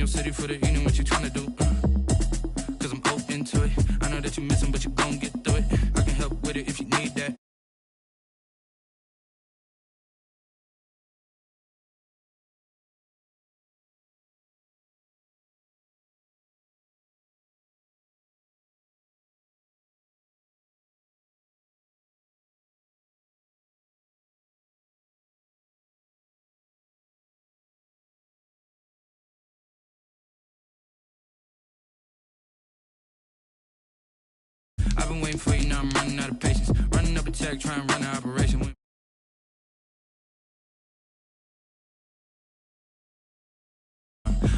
your city for the evening, what you tryna do? Cause I'm open to it. I know that you're missing, but you gon' get through it. I can help with it if you need that. I've been waiting for you, now I'm running out of patience. Running up a check, trying to run an operation.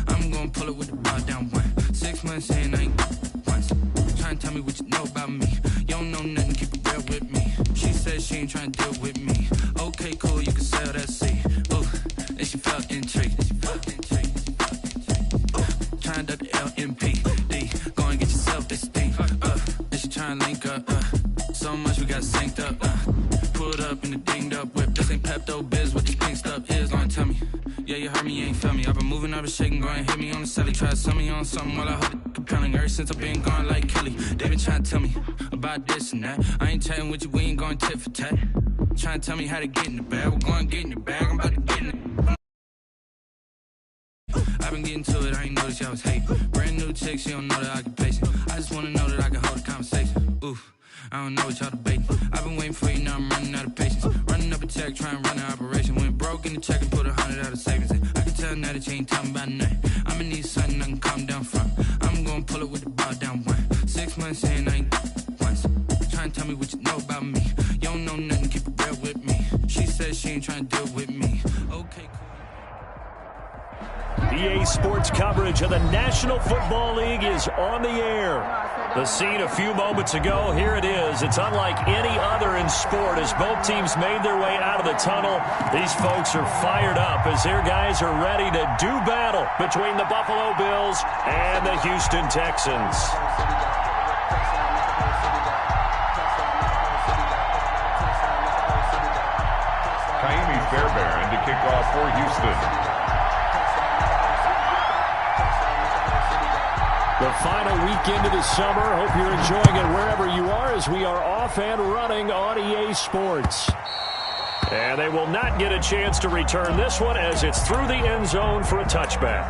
I'm gonna pull it with the bar down one. 6 months in, I ain't once. Trying to tell me what you know about me. You don't know nothing, keep it real with me. She said she ain't trying to deal with me. Okay, cool, you can sell that seat. Ooh, and she felt intrigued. Trying to duck the LMPD. Go and get yourself this thing. And she trying to link up. So much we got synced up. Pulled up in the dinged up whip. This ain't Pepto Biz, what this pink stuff is. Don't tell me. Yeah, you heard me, you ain't felt me. I've been moving, I've been shaking, go and hit me on the celly. Try to sell me on something while I hold it compelling. Ever since I've been gone like Kelly, they been trying to tell me about this and that. I ain't chatting with you, we ain't going tit for tat. Trying to tell me how to get in the bag. We're going to get in the bag, I'm about to get in it. I've been getting to it, I ain't noticed y'all was hate. Brand new chick, she don't know the occupation. I just wanna know that I can hold a conversation. Oof, I don't know what y'all debating. I've been waiting for you, now I'm running out of patience. Running up a check, trying to run an operation. Went broke in the check and put 100 out of savings in. I can tell now that you ain't talking about nothing. I'ma need something I can calm down from. I'm gonna pull it with the bar down one. 6 months in, I ain't once. Trying to tell me what you know about me. You don't know nothing, keep it real with me. She said she ain't trying to deal with me. Okay, cool. EA Sports coverage of the National Football League is on the air. The scene a few moments ago, here it is. It's unlike any other in sport as both teams made their way out of the tunnel. These folks are fired up as their guys are ready to do battle between the Buffalo Bills and the Houston Texans. Fairbairn to kick off for Houston. The final weekend of the summer. Hope you're enjoying it wherever you are as we are off and running on EA Sports. And they will not get a chance to return this one as it's through the end zone for a touchback.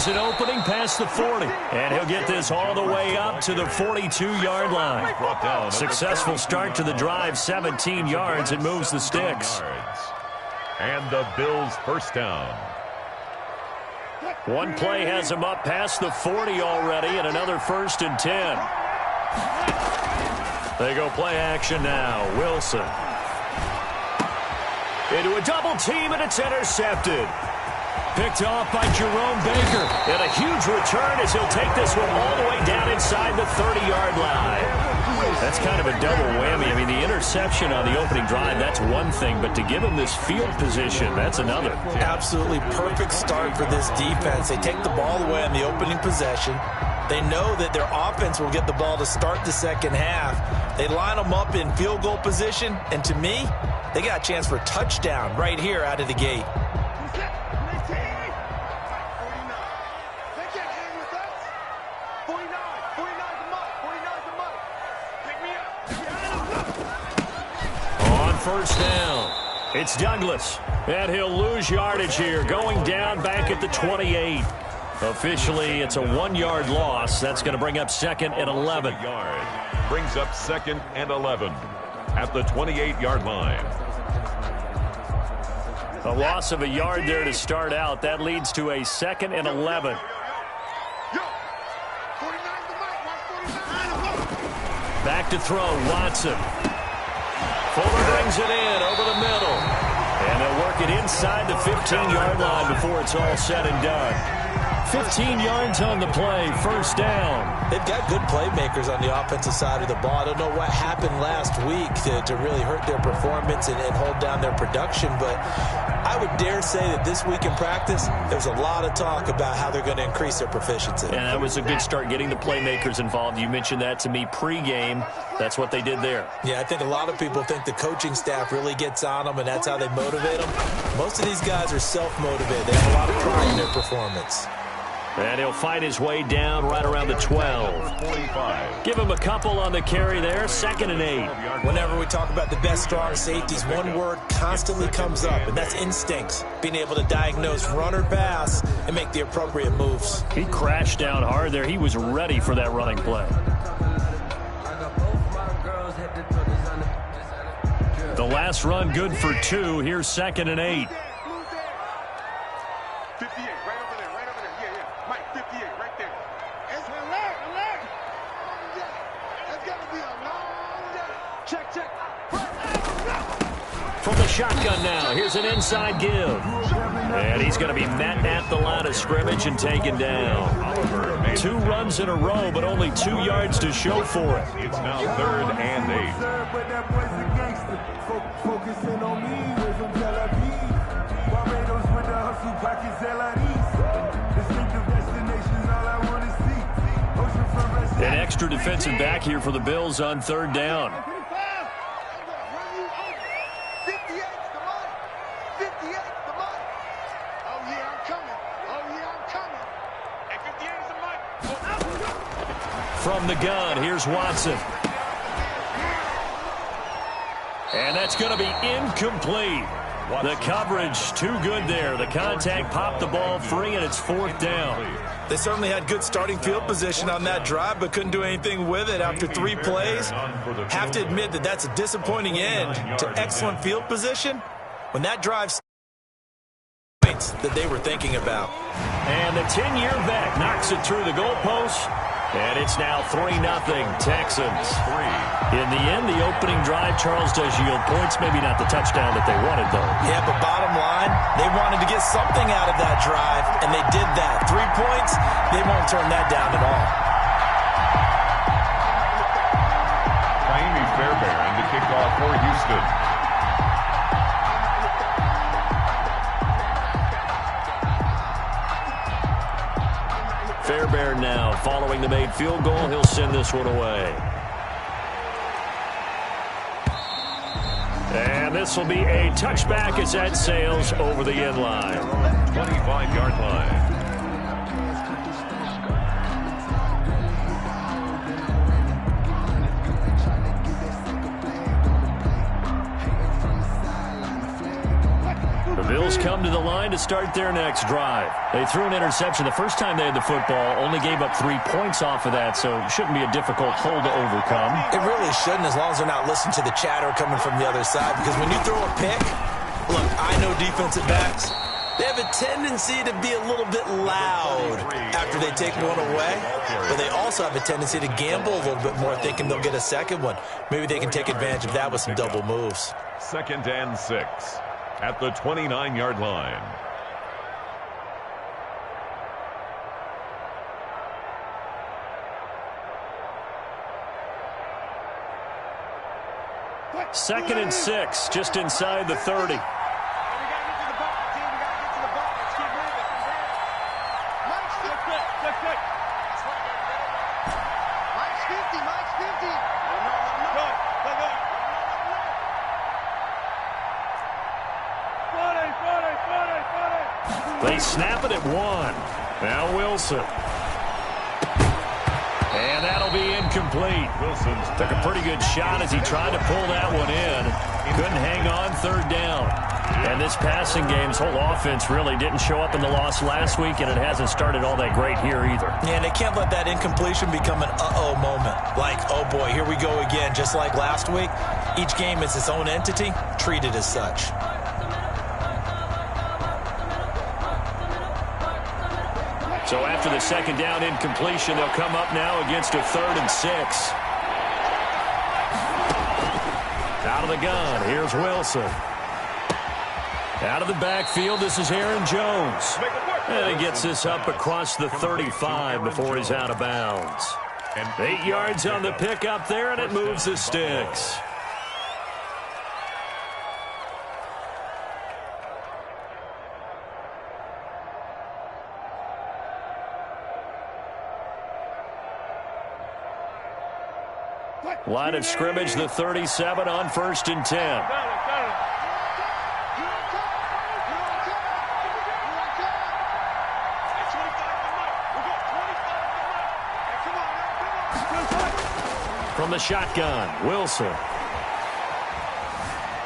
An opening past the 40, and he'll get this all the way up to the 42-yard line. Successful start to the drive, 17 yards, and moves the sticks. And the Bills first down. One play has him up past the 40 already, and another 1st and 10. They go play action now. Wilson. Into a double team, and it's intercepted. Picked off by Jerome Baker. And a huge return as he'll take this one all the way down inside the 30-yard line. That's kind of a double whammy. I mean, the interception on the opening drive, that's one thing. But to give him this field position, that's another. Absolutely perfect start for this defense. They take the ball away on the opening possession. They know that their offense will get the ball to start the second half. They line them up in field goal position. And to me, they got a chance for a touchdown right here out of the gate. First down. It's Douglas. And he'll lose yardage here, going down back at the 28. Officially, it's a 1-yard loss. That's going to bring up 2nd and 11. Brings up 2nd and 11 at the 28-yard line. A loss of a yard there to start out. That leads to a 2nd and 11. Back to throw, Watson. Fuller brings it in over the middle. And they'll work it inside the 15-yard line before it's all said and done. 15 yards on the play, first down. They've got good playmakers on the offensive side of the ball. I don't know what happened last week to really hurt their performance and hold down their production, but I would dare say that this week in practice, there's a lot of talk about how they're going to increase their proficiency. And that was a good start, getting the playmakers involved. You mentioned that to me pregame. That's what they did there. Yeah, I think a lot of people think the coaching staff really gets on them, and that's how they motivate them. Most of these guys are self-motivated. They have a lot of pride in their performance. And he'll fight his way down right around the 12. Give him a couple on the carry there, 2nd and 8. Whenever we talk about the best strong safeties, one word constantly comes up, and that's instincts. Being able to diagnose run or pass and make the appropriate moves. He crashed down hard there. He was ready for that running play. The last run good for 2. Here's 2nd and 8. 58, right over there, right over there. Yeah, yeah. Mike, 58, right there. It's alert. That's got to be a long day. Check. From the shotgun now, here's an inside give. And he's going to be met at the line of scrimmage and taken down. 2 runs in a row, but only 2 yards to show for it. It's now 3rd and 8. Focusing on me, where's from Tel Aviv? Barbados with the hustle pockets, distinctive destinations, all I want to see. Ocean from An extra defensive back here for the Bills on 3rd down. 58's the money. 58's the money. Oh, yeah, I'm coming. Hey, 58's the money. From the gun, here's Watson. And that's going to be incomplete. The coverage too good there. The contact popped the ball free, and it's 4th down. They certainly had good starting field position on that drive, but couldn't do anything with it after 3 plays. Have to admit that that's a disappointing end to excellent field position when that drive points that they were thinking about. And the 10-year vet knocks it through the goalpost. And it's now 3-0 Texans. In the end, the opening drive, Charles, does yield points. Maybe not the touchdown that they wanted, though. Yeah, but bottom line, they wanted to get something out of that drive, and they did that. 3 points, they won't turn that down at all. Naimi Fairbairn to kick off for Houston. Fairbairn now, following the made field goal, he'll send this one away. And this will be a touchback as that sails over the end line. 25-yard line. The Bills come to the line to start their next drive. They threw an interception the first time they had the football, only gave up 3 points off of that, so it shouldn't be a difficult hole to overcome. It really shouldn't, as long as they're not listening to the chatter coming from the other side, because when you throw a pick, look, I know defensive backs, they have a tendency to be a little bit loud after they take one away, but they also have a tendency to gamble a little bit more, thinking they'll get a second one. Maybe they can take advantage of that with some double moves. 2nd and 6 at the 29-yard line. Second and 6, just inside the 30. They snap it at 1. Now Wilson. And that'll be incomplete. Wilson took a pretty good shot as he tried to pull that one in. Couldn't hang on 3rd down. And this passing game's whole offense really didn't show up in the loss last week, and it hasn't started all that great here either. Yeah, and they can't let that incompletion become an uh-oh moment. Like, oh boy, here we go again. Just like last week, each game is its own entity, treated as such. So after the 2nd down incompletion, they'll come up now against a 3rd and 6. Out of the gun, here's Wilson. Out of the backfield, this is Aaron Jones. And he gets this up across the 35 before he's out of bounds. 8 yards on the pickup there, and it moves the sticks. Line of scrimmage, the 37 on 1st and 10. From the shotgun, Wilson.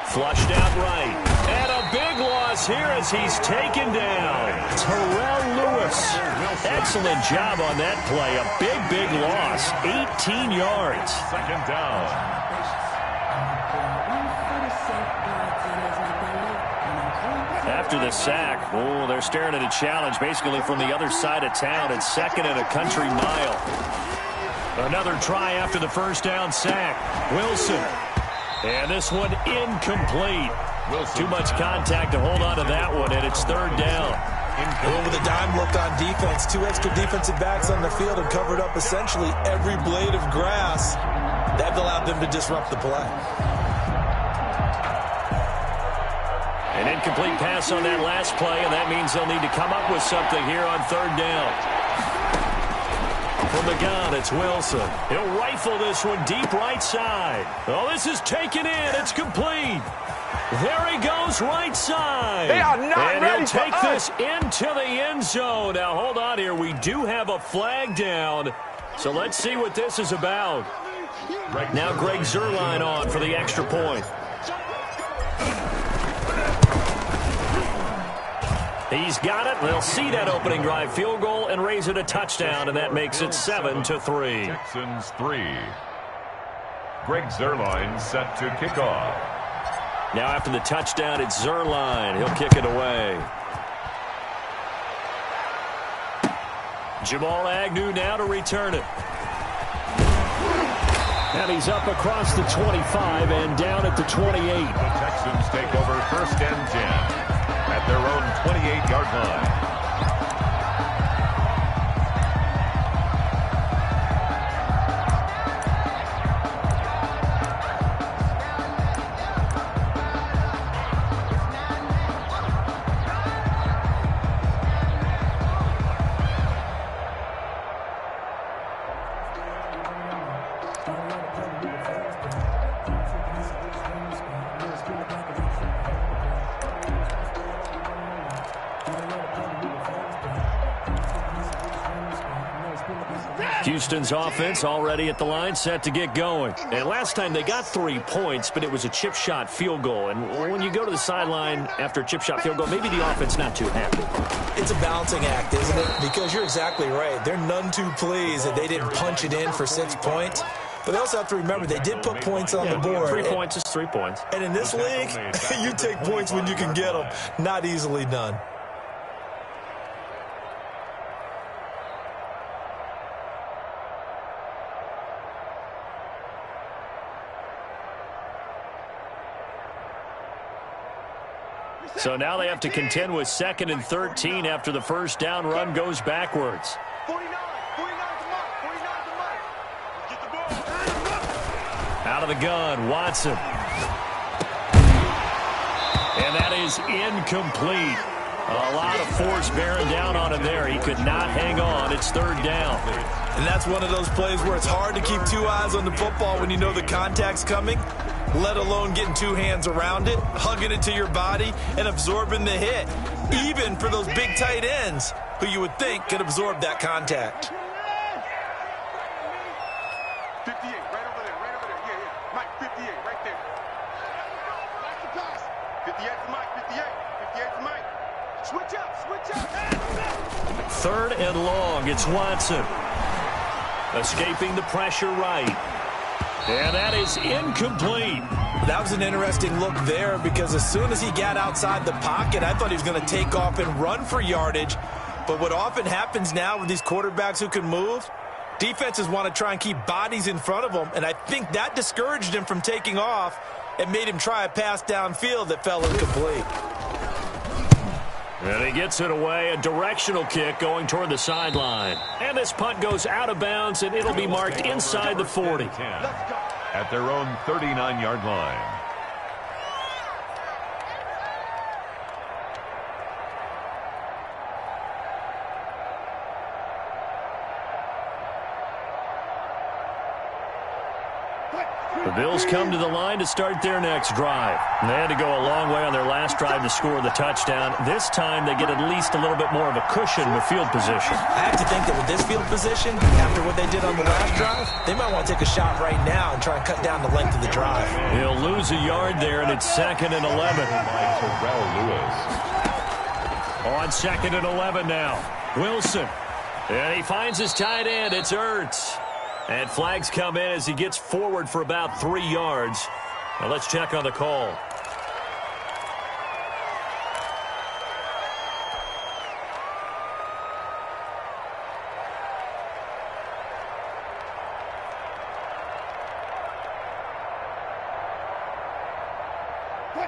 Flushed out right. And a big loss here as he's taken down. Terrell Lewis. Excellent job on that play. A big loss. 18 yards. 2nd down. After the sack, they're staring at a challenge basically from the other side of town. It's 2nd and a country mile. Another try after the 1st down sack. Wilson. And this one incomplete. Too much contact to hold on to that one, and it's 3rd down. Over the dime look on defense. 2 extra defensive backs on the field and covered up essentially every blade of grass. That allowed them to disrupt the play. An incomplete pass on that last play, and that means they'll need to come up with something here on 3rd down. From the gun, it's Wilson. He'll rifle this one deep right side. Oh, this is taken in. It's complete. There he goes right side. They are not and ready he'll take for this into the end zone. Now, hold on here. We do have a flag down. So let's see what this is about. Now Greg Zuerlein on for the extra point. He's got it. They'll see that opening drive field goal and raise it a touchdown, and that makes it 7-3. Texans 3. Greg Zuerlein set to kick off. Now after the touchdown, it's Zuerlein. He'll kick it away. Jamal Agnew now to return it. And he's up across the 25 and down at the 28. The Texans take over 1st and 10 at their own 28-yard line. Houston's offense already at the line, set to get going. And last time they got 3 points, but it was a chip shot field goal. And when you go to the sideline after a chip shot field goal, maybe the offense not too happy. It's a balancing act, isn't it? Because you're exactly right. They're none too pleased that they didn't punch it in for 6 points. But they also have to remember they did put points on the board. 3 points is 3 points. And in this league, you take points when you can get them. Not easily done. So now they have to contend with 2nd and 13 after the 1st down run goes backwards. 49 to mark. Get the ball. Out of the gun, Watson. And that is incomplete. A lot of force bearing down on him there. He could not hang on. It's 3rd down. And that's one of those plays where it's hard to keep 2 eyes on the football when you know the contact's coming, let alone getting 2 hands around it, hugging it to your body, and absorbing the hit, even for those big tight ends who you would think could absorb that contact. 58, right over there. Yeah. Mike, 58, right there. 58 for Mike, 58 for Mike. Switch up. 3rd and long, it's Watson. Escaping the pressure right. And that is incomplete. That was an interesting look there because as soon as he got outside the pocket, I thought he was going to take off and run for yardage. But what often happens now with these quarterbacks who can move, defenses want to try and keep bodies in front of them, and I think that discouraged him from taking off and made him try a pass downfield that fell incomplete. And he gets it away, a directional kick going toward the sideline. And this punt goes out of bounds, and it'll be marked inside the 40. At their own 39-yard line. The Bills come to the line to start their next drive. And they had to go a long way on their last drive to score the touchdown. This time they get at least a little bit more of a cushion with field position. I have to think that with this field position, after what they did on the last drive, they might want to take a shot right now and try and cut down the length of the drive. He'll lose a yard there, and it's 2nd and 11. Terrell Lewis. On 2nd and 11 now. Wilson. And he finds his tight end. It's Ertz. And flags come in as he gets forward for about 3 yards. Now let's check on the call.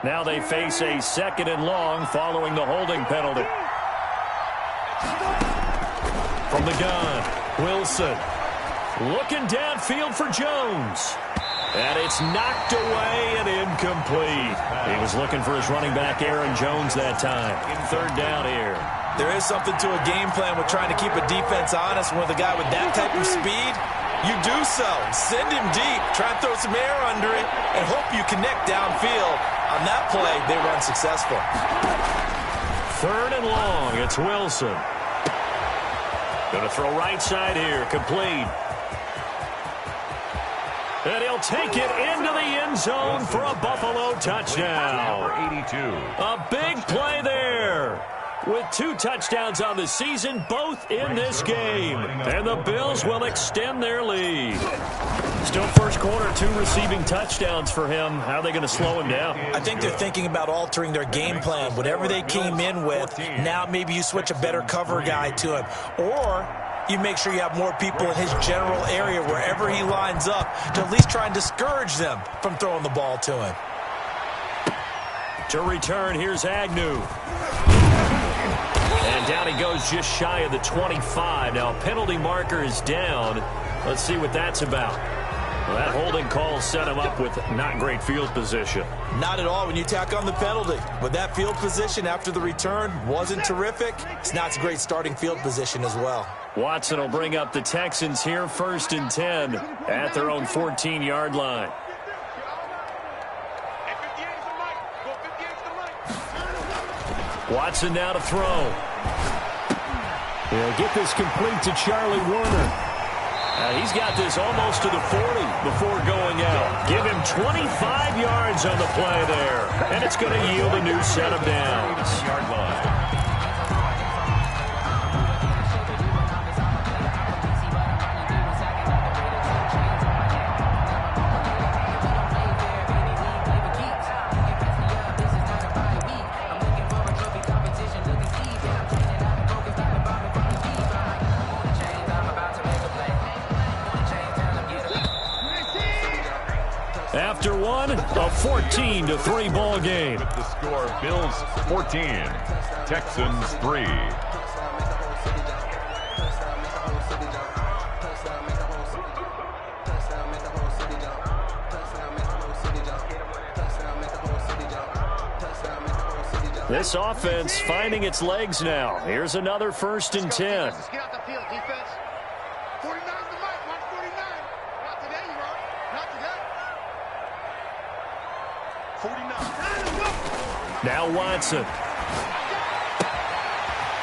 Now they face a 2nd and long following the holding penalty. From the gun, Wilson. Looking downfield for Jones. And it's knocked away and incomplete. He was looking for his running back, Aaron Jones, that time. 3rd down here. There is something to a game plan with trying to keep a defense honest. With a guy with that type of speed, you do so. Send him deep. Try and throw some air under it and hope you connect downfield. On that play, they run successful. 3rd and long. It's Wilson. Going to throw right side here. Complete. And he'll take it into the end zone for a Buffalo touchdown. Number 82. A big play there. With 2 touchdowns on the season, both in this game. And the Bills will extend their lead. Still first quarter, 2 receiving touchdowns for him. How are they going to slow him down? I think they're thinking about altering their game plan. Whatever they came in with, now maybe you switch a better cover guy to him. Or you make sure you have more people in his general area wherever he lines up to at least try and discourage them from throwing the ball to him. To return, here's Agnew. And down he goes just shy of the 25. Now a penalty marker is down. Let's see what that's about. Well, that holding call set him up with not great field position. Not at all when you tack on the penalty. But that field position after the return wasn't terrific. It's not a great starting field position as well. Watson will bring up the Texans here, 1st and 10 at their own 14-yard line. Watson now to throw. He'll get this complete to Charlie Warner. He's got this almost to the 40 before going out. Give him 25 yards on the play there. And it's going to yield a new set of downs. Yard line. After one, a 14-3 ball game. With the score, Bills 14, Texans 3. This offense finding its legs now. Here's another 1st and 10. Get out the field, defense. 49 is the mic. Watch 49. Not today, you are. Not today. 49. Now Watson.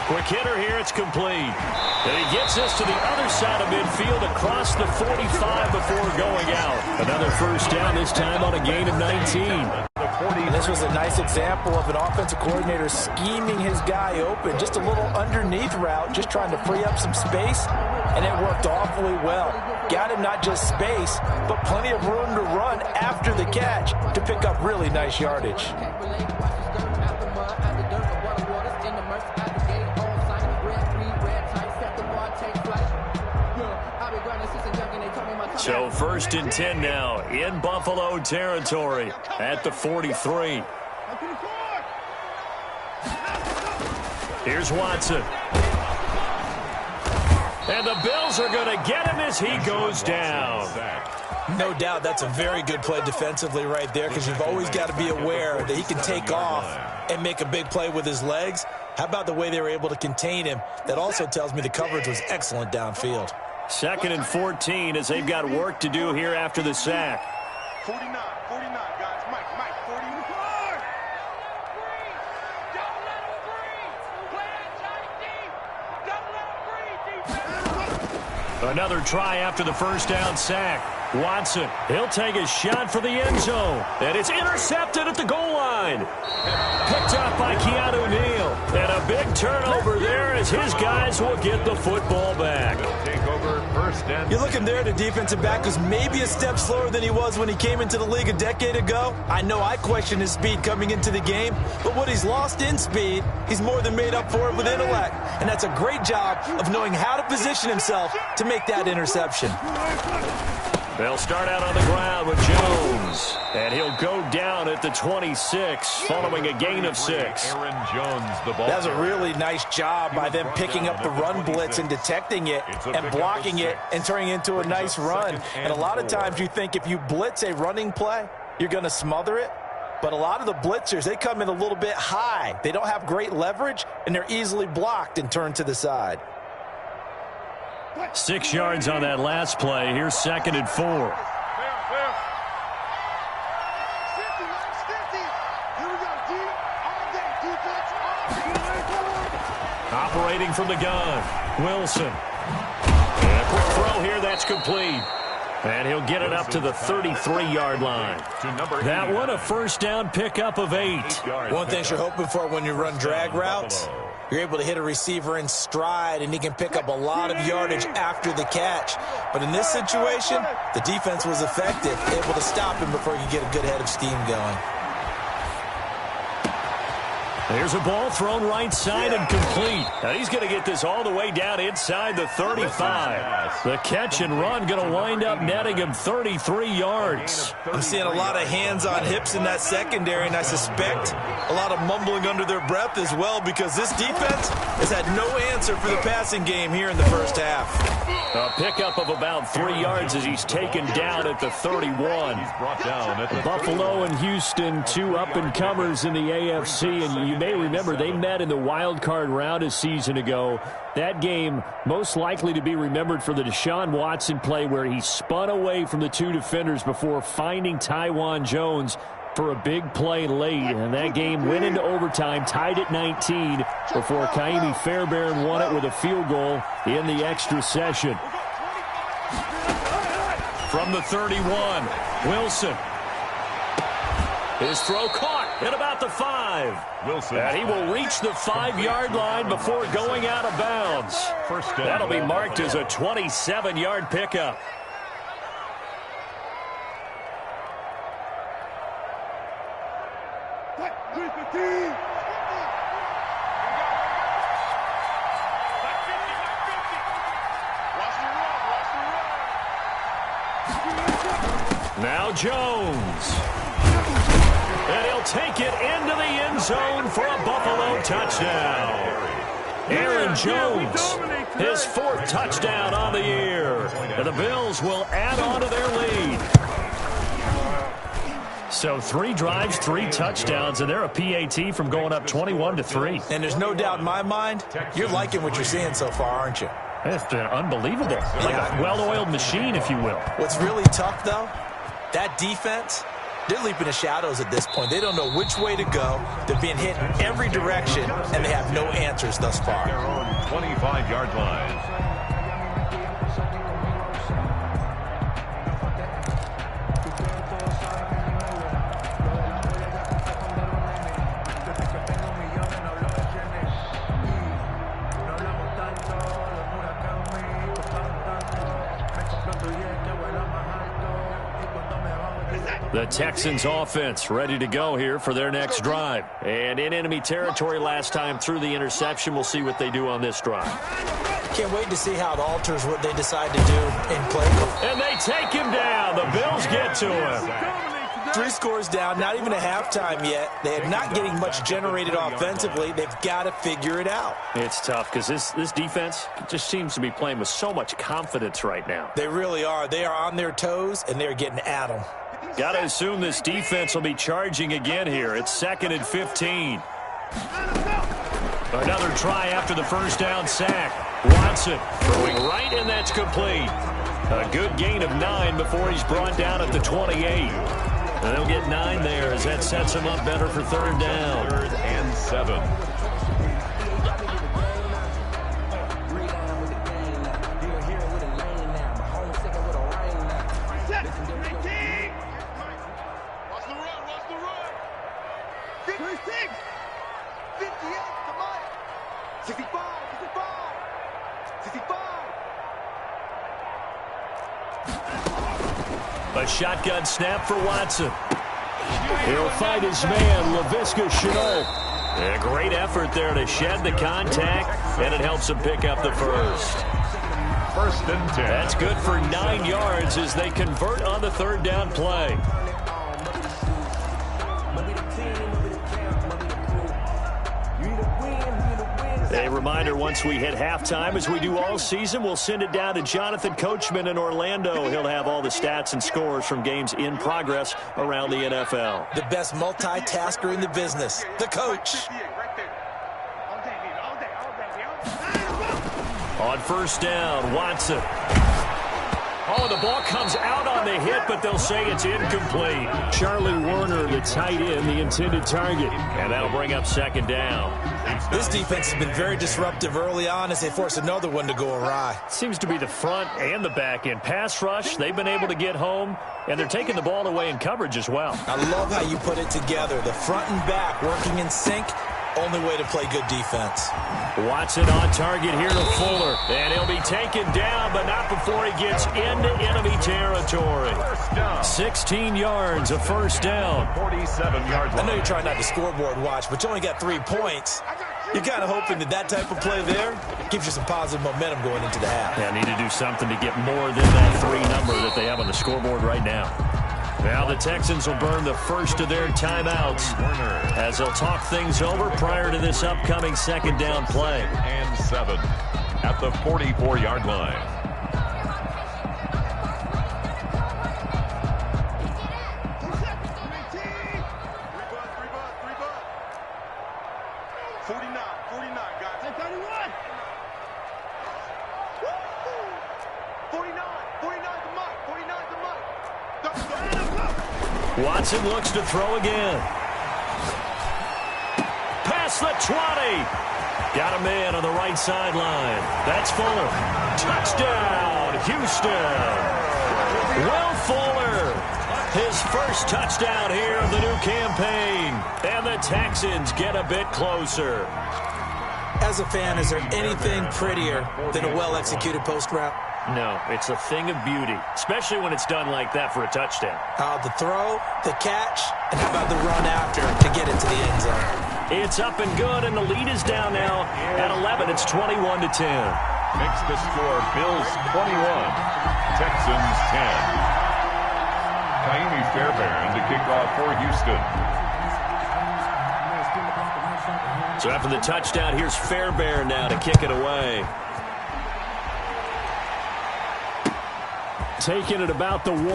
Quick hitter here. It's complete. And he gets this to the other side of midfield across the 45 before going out. Another 1st down, this time on a gain of 19. And this was a nice example of an offensive coordinator scheming his guy open. Just a little underneath route, just trying to free up some space, and it worked awfully well. Got him not just space, but plenty of room to run after the catch to pick up really nice yardage. So 1st and 10 now in Buffalo territory at the 43. Here's Watson. And the Bills are going to get him as he goes down. No doubt that's a very good play defensively right there, because you've always got to be aware that he can take off and make a big play with his legs. How about the way they were able to contain him? That also tells me the coverage was excellent downfield. 2nd and 14 as they've got work to do here after the sack. 49, guys. Mike, 49. Don't let him breathe. Play that tight deep. Don't let him breathe, defense. Another try after the first down sack. Watson, he'll take a shot for the end zone. And it's intercepted at the goal line. Picked up by Keanu Neal. And a big turnover there as his guys will get the football back. Take over first and... You're looking there at a defensive back who's maybe a step slower than he was when he came into the league a decade ago. I know I questioned his speed coming into the game, but what he's lost in speed, he's more than made up for it with intellect. And that's a great job of knowing how to position himself to make that interception. They'll start out on the ground with Jones. And he'll go down at the 26 following a gain of 6. Aaron Jones, the ball. That's a really nice job by them picking up the run blitz and detecting it and blocking it and turning it into a nice run. And a lot of times you think if you blitz a running play, you're going to smother it. But a lot of the blitzers, they come in a little bit high. They don't have great leverage, and they're easily blocked and turned to the side. 6 yards on that last play. Here's 2nd and 4. Here we go, D. All day, defense, all day. Operating from the gun, Wilson. And a quick throw here, that's complete. And he'll get it up to the 33-yard line. That one, a first down pickup of 8. One thing you're hoping for when you run drag routes, you're able to hit a receiver in stride, and he can pick up a lot of yardage after the catch. But in this situation, the defense was effective, able to stop him before he could get a good head of steam going. There's a ball thrown right side and complete. Now he's going to get this all the way down inside the 35. The catch and run going to wind up netting him 33 yards. I'm seeing a lot of hands on hips in that secondary, and I suspect a lot of mumbling under their breath as well, because this defense has had no answer for the passing game here in the first half. A pickup of about 3 yards as he's taken down at the 31. Buffalo and Houston, 2 up-and-comers in the AFC, and you may remember they met in the wild card round a season ago. That game most likely to be remembered for the Deshaun Watson play where he spun away from the 2 defenders before finding Tywan Jones for a big play late. And that game went into overtime, tied at 19, before Kaimi Fairbairn won it with a field goal in the extra session. From the 31, Wilson. His throw caught at about the 5. Wilson. And he will reach the 5-yard line before going out of bounds. That'll be marked as a 27-yard pickup. Now Jones. And he'll take it into the end zone for a Buffalo touchdown. Aaron Jones, his 4th touchdown on the year. And the Bills will add on to their lead. So 3 drives, 3 touchdowns, and they're a PAT from going up 21-3. And there's no doubt in my mind, you're liking what you're seeing so far, aren't you? It's been unbelievable. Like a well-oiled machine, if you will. What's really tough, though, that defense, they're leaping the shadows at this point. They don't know which way to go. They're being hit in every direction, and they have no answers thus far. Their own 25-yard line. The Texans offense ready to go here for their next drive. And in enemy territory last time through the interception. We'll see what they do on this drive. Can't wait to see how it alters what they decide to do in play. And they take him down. The Bills get to him. 3 scores down, not even a halftime yet. They're not getting much generated offensively. They've got to figure it out. It's tough because this defense just seems to be playing with so much confidence right now. They really are. They are on their toes, and they're getting at them. Got to assume this defense will be charging again here. It's 2nd and 15. Another try after the first down sack. Watson throwing right, and that's complete. A good gain of 9 before he's brought down at the 28. And they'll get 9 there as that sets him up better for 3rd down. 3rd and 7. A shotgun snap for Watson. He'll fight his man, Laviska Shenault. A great effort there to shed the contact, and it helps him pick up the first. 1st and 10. That's good for 9 yards as they convert on the 3rd down play. A reminder, once we hit halftime, as we do all season, we'll send it down to Jonathan Coachman in Orlando. He'll have all the stats and scores from games in progress around the NFL. The best multitasker in the business, the coach. On 1st down, Watson. Oh, the ball comes out on the hit, but they'll say it's incomplete. Charlie Warner, the tight end, the intended target. And that'll bring up 2nd down. This defense has been very disruptive early on as they force another one to go awry. Seems to be the front and the back end. Pass rush, they've been able to get home, and they're taking the ball away in coverage as well. I love how you put it together. The front and back working in sync. Only way to play good defense. Watson on target here to Fuller. And he'll be taken down, but not before he gets into enemy territory. 16 yards of 1st down. 47-yard line. I know you're trying not to scoreboard watch, but you only got 3 points. You're kind of hoping that type of play there gives you some positive momentum going into the half. Yeah, need to do something to get more than that 3 number that they have on the scoreboard right now. Now the Texans will burn the first of their timeouts as they'll talk things over prior to this upcoming 2nd down play. And 7 at the 44-yard line. Watson looks to throw again. Past the 20. Got a man on the right sideline. That's Fuller. Touchdown, Houston. Will Fuller, his first touchdown here of the new campaign. And the Texans get a bit closer. As a fan, is there anything prettier than a well-executed post route? No, it's a thing of beauty, especially when it's done like that for a touchdown. The throw, the catch, and how about the run after to get it to the end zone? It's up and good, and the lead is down now at 11. It's 21-10. Makes the score Bills 21, Texans 10. Kaimi Fairbairn to kick off for Houston. So after the touchdown, here's Fairbairn now to kick it away. Taking it about the 1.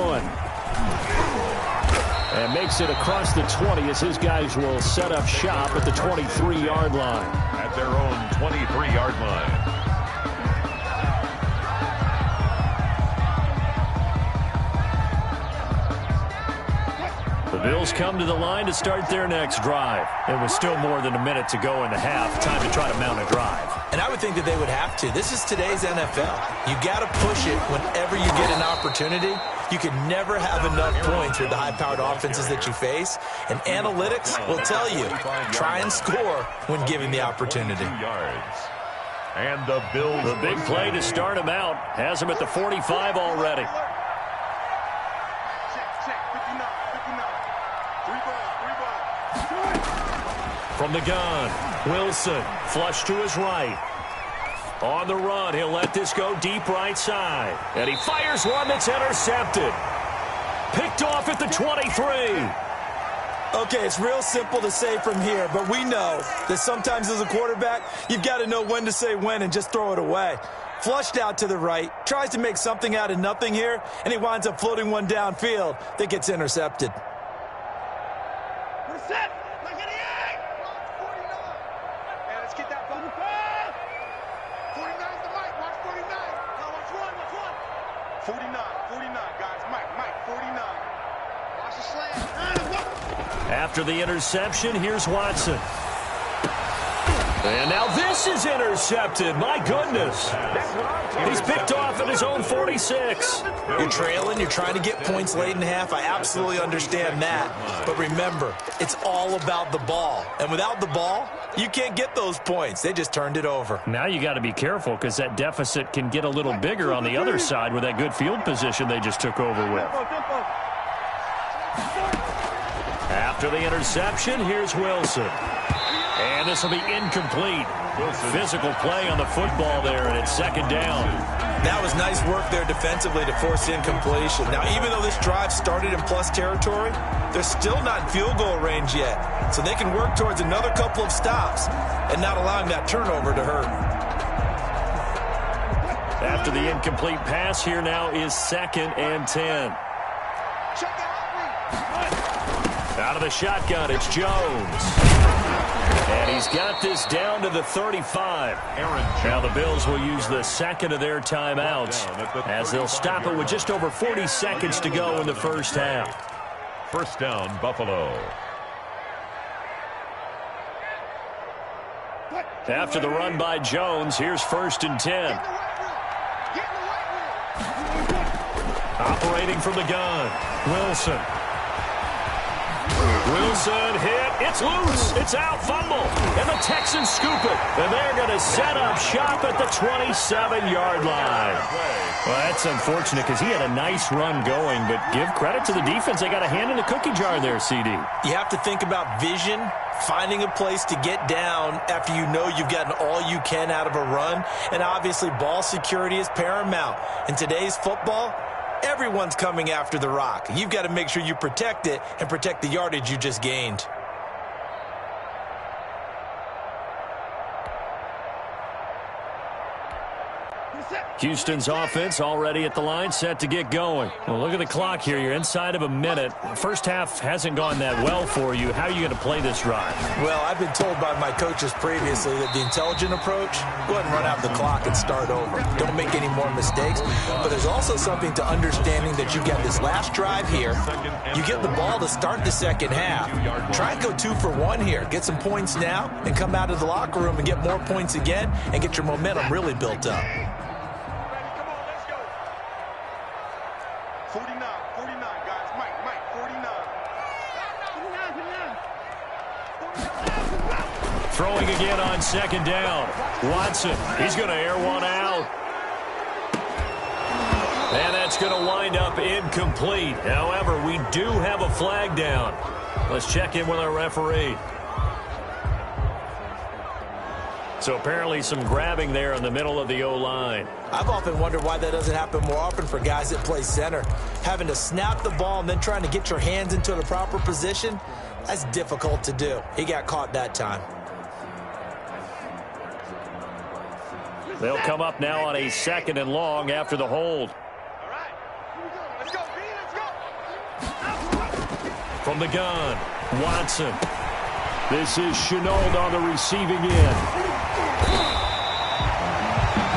And makes it across the 20 as his guys will set up shop at the 23-yard line. At their own 23-yard line. The Bills come to the line to start their next drive. And with still more than a minute to go in the half, time to try to mount a drive. And I would think that they would have to. This is today's NFL. You got to push it whenever you get an opportunity. You can never have enough points with the high-powered offenses that you face. And analytics will tell you, try and score when given the opportunity. And the Bills. The big play to start him out has him at the 45 already. From the gun, Wilson, flush to his right. On the run, he'll let this go deep right side. And he fires one that's intercepted. picked off at the 23. Okay, it's real simple to say from here, but we know that sometimes as a quarterback, you've got to know when to say when and just throw it away. Flushed out to the right, tries to make something out of nothing here, and he winds up floating one downfield that gets intercepted. We're set. Look at the egg. 49. Man, let's get that bubble. 49 to Mike. Watch 49. Now watch one. 49, guys. Mike, 49. Watch the slant. After the interception, here's Watson. And now this is intercepted. My goodness. He's picked off at his own 46. You're trailing. You're trying to get points late in half. I absolutely understand that. But remember, it's all about the ball. And without the ball, you can't get those points. They just turned it over. Now you got to be careful because that deficit can get a little bigger on the other side with that good field position they just took over with. After the interception, here's Wilson. And this will be incomplete. Physical play on the football there, and it's second down. That was nice work there defensively to force incompletion. Now, even though this drive started in plus territory, they're still not in field goal range yet. So they can work towards another couple of stops and not allowing that turnover to hurt. After the incomplete pass, here now is 2nd and 10. Out of the shotgun, it's Jones. And he's got this down to the 35. Now the Bills will use the second of their timeouts as they'll stop it with just over 40 seconds to go in the first half. First down, Buffalo. After the run by Jones, here's 1st and 10. Operating from the gun, Wilson. Wilson hit. It's loose. It's out. Fumble. And the Texans scoop it. And they're going to set up shop at the 27-yard line. Well, that's unfortunate because he had a nice run going, but give credit to the defense. They got a hand in the cookie jar there, CD. You have to think about vision, finding a place to get down after you know you've gotten all you can out of a run. And obviously, ball security is paramount. In today's football, everyone's coming after the rock. You've got to make sure you protect it and protect the yardage you just gained. Houston's offense already at the line, set to get going. Well, look at the clock here. You're inside of a minute. First half hasn't gone that well for you. How are you going to play this drive? Well, I've been told by my coaches previously that the intelligent approach, go ahead and run out the clock and start over. Don't make any more mistakes. But there's also something to understanding that you've got this last drive here. You get the ball to start the second half. Try and go 2 for 1 here. Get some points now and come out of the locker room and get more points again and get your momentum really built up. 49, guys. Mike, 49. Throwing again on 2nd down. Watson, he's going to air one out. And that's going to wind up incomplete. However, we do have a flag down. Let's check in with our referee. So apparently some grabbing there in the middle of the O-line. I've often wondered why that doesn't happen more often for guys that play center. Having to snap the ball and then trying to get your hands into the proper position, that's difficult to do. He got caught that time. They'll come up now on a 2nd and long after the hold. All right. Here we go. Let's go, B. Let's go. From the gun, Watson. This is Chenault on the receiving end.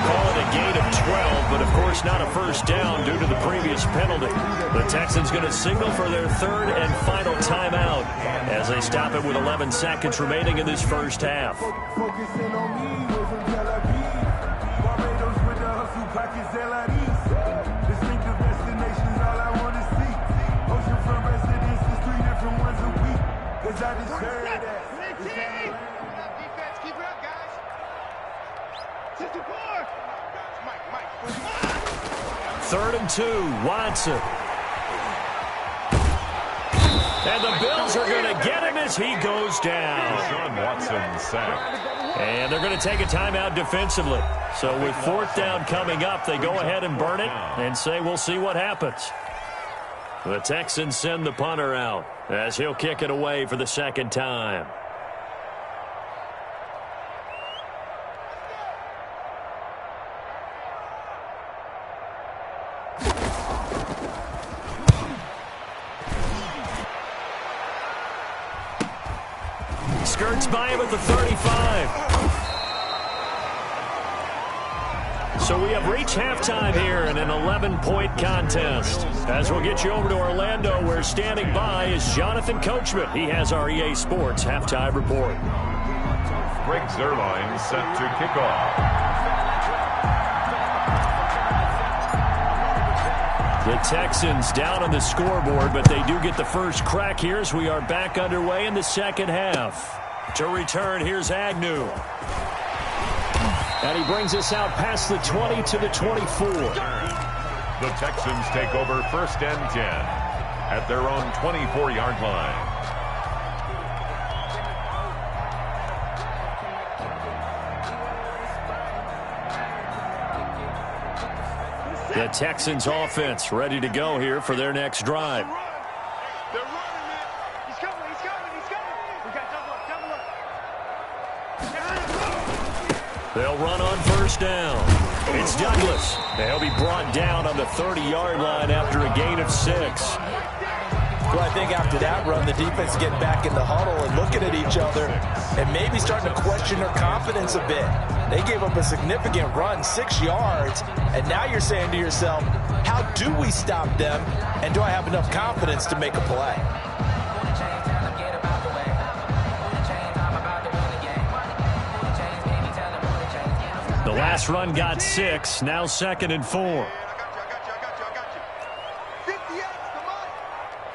Call it a gain of 12, but of course not a first down due to the previous penalty. The Texans going to signal for their 3rd and final timeout as they stop it with 11 seconds remaining in this first half. Focusing on me, we're from Tel Aviv. Barbados with the hustle, pockets Zelaris. Distinctive destinations, all I want to see. Oceanfront residences, 3 different ones a week. Cause I just heard that. Defense, keep it up, guys. 64. Mike. 3rd and 2, Watson. And the Bills are going to get him as he goes down. Sean Watson sacked. And they're going to take a timeout defensively. So with 4th down coming up, they go ahead and burn it and say we'll see what happens. The Texans send the punter out as he'll kick it away for the second time. Skirts by him at the 35. So we have reached halftime here in an 11-point contest. As we'll get you over to Orlando, where standing by is Jonathan Coachman. He has our EA Sports halftime report. Greg Zuerlein set to kick off. The Texans down on the scoreboard, but they do get the first crack here as we are back underway in the second half. To return, here's Agnew. And he brings us out past the 20 to the 24. The Texans take over 1st and 10 at their own 24-yard line. The Texans offense ready to go here for their next drive. They're running, man. He's coming, he's coming, he's coming. We got double up. They'll run on 1st down. It's Douglas. They'll be brought down on the 30-yard line after a gain of 6. Well, I think after that run, the defense getting back in the huddle and looking at each other and maybe starting to question their confidence a bit. They gave up a significant run, 6 yards, and now you're saying to yourself, how do we stop them, and do I have enough confidence to make a play? The last run got 6, now 2nd and 4. I got you. 58, come on.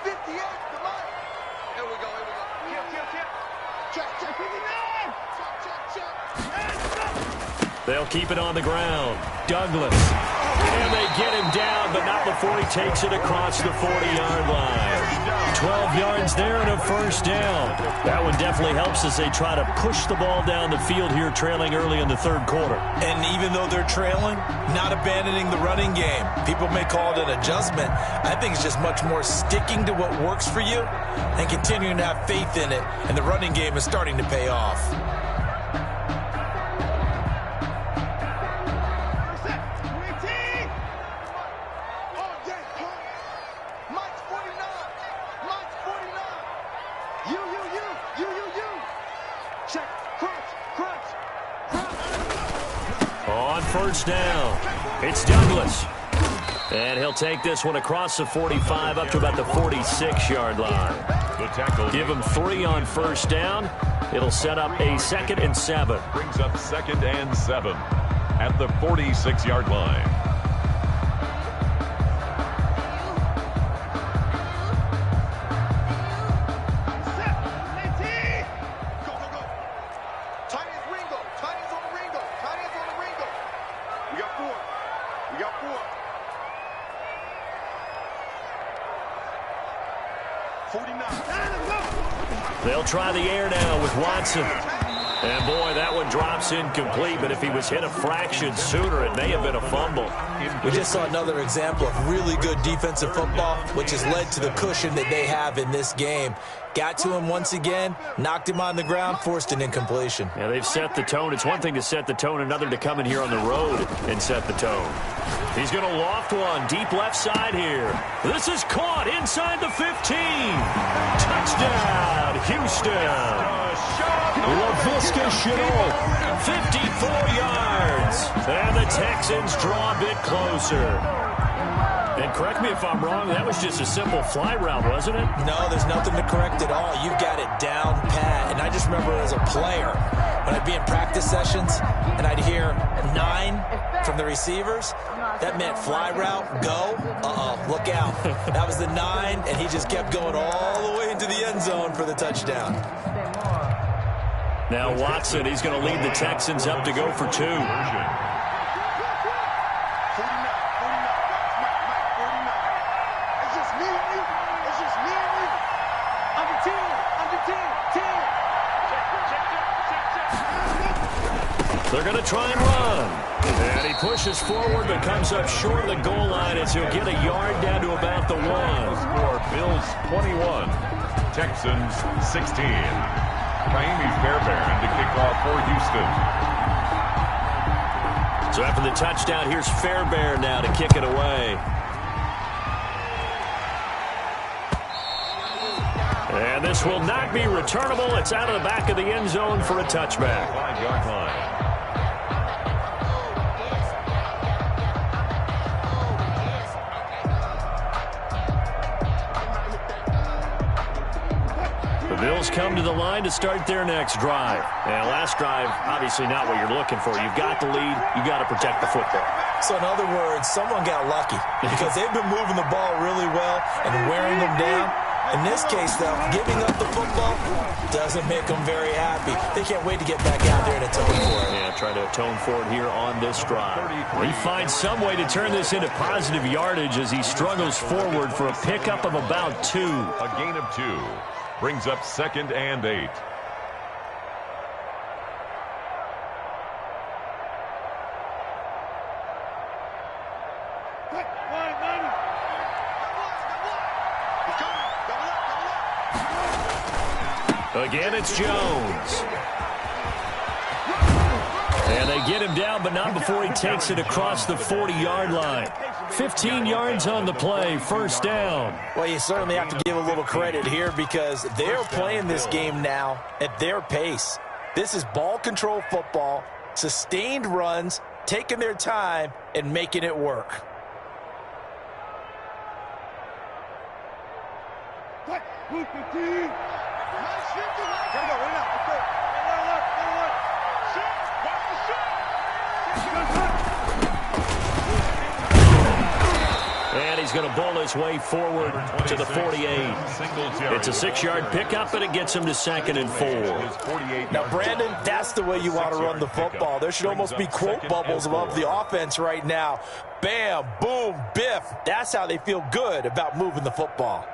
58, come on. Here we go. Kill. Check, 59. Check. They'll keep it on the ground. Douglas. And they get him down, but not before he takes it across the 40-yard line. 12 yards there and a 1st down. That one definitely helps as they try to push the ball down the field here, trailing early in the 3rd quarter. And even though they're trailing, not abandoning the running game. People may call it an adjustment. I think it's just much more sticking to what works for you and continuing to have faith in it. And the running game is starting to pay off. On 1st down, it's Douglas. And he'll take this one across the 45 up to about the 46-yard line. The tackle. Give him 3 on 1st down. It'll set up a 2nd and 7. Brings up 2nd and 7 at the 46-yard line. They'll try the air now with Watson. And, boy, that one drops incomplete, but if he was hit a fraction sooner, it may have been a fumble. We just saw another example of really good defensive football, which has led to the cushion that they have in this game. Got to him once again, knocked him on the ground, forced an incompletion. Yeah, they've set the tone. It's one thing to set the tone, another to come in here on the road and set the tone. He's going to loft one deep left side here. This is caught inside the 15. Touchdown, Houston. LaVisca Chenault, 54 yards. And the Texans draw a bit closer. And correct me if I'm wrong, that was just a simple fly route, wasn't it? No, there's nothing to correct at all. You've got it down pat. And I just remember as a player, when I'd be in practice sessions and I'd hear 9 from the receivers, that meant fly route, go, look out. That was the 9, and he just kept going all the way into the end zone for the touchdown. Now Watson, he's going to lead the Texans up to go for 2. They're going to try and run. And he pushes forward but comes up short of the goal line as he'll get a yard down to about the 1. Score Bills 21, Texans 16. Raheem Fairbairn to kick off for Houston. So after the touchdown, here's Fairbairn now to kick it away. And this will not be returnable. It's out of the back of the end zone for a touchback. 5-yard line. The Bills come to the line to start their next drive. And last drive, obviously not what you're looking for. You've got the lead. You've got to protect the football. So in other words, someone got lucky because they've been moving the ball really well and wearing them down. In this case, though, giving up the football doesn't make them very happy. They can't wait to get back out there and atone for it. Yeah, try to atone for it here on this drive. He finds some way to turn this into positive yardage as he struggles forward for a pickup of about 2. A gain of 2 brings up 2nd and 8. Again, it's Jones. And they get him down, but not before he takes it across the 40-yard line. 15 yards on the play, first down. Well, you certainly have to give a little credit here because they're playing this game now at their pace. This is ball control football, sustained runs, taking their time, and making it work. And he's going to bowl his way forward to the 48. It's a 6-yard pickup, and it gets him to 2nd and 4. Now, Brandon, that's the way you want to run the football. There should almost be quote bubbles above the offense right now. Bam, boom, biff. That's how they feel good about moving the football.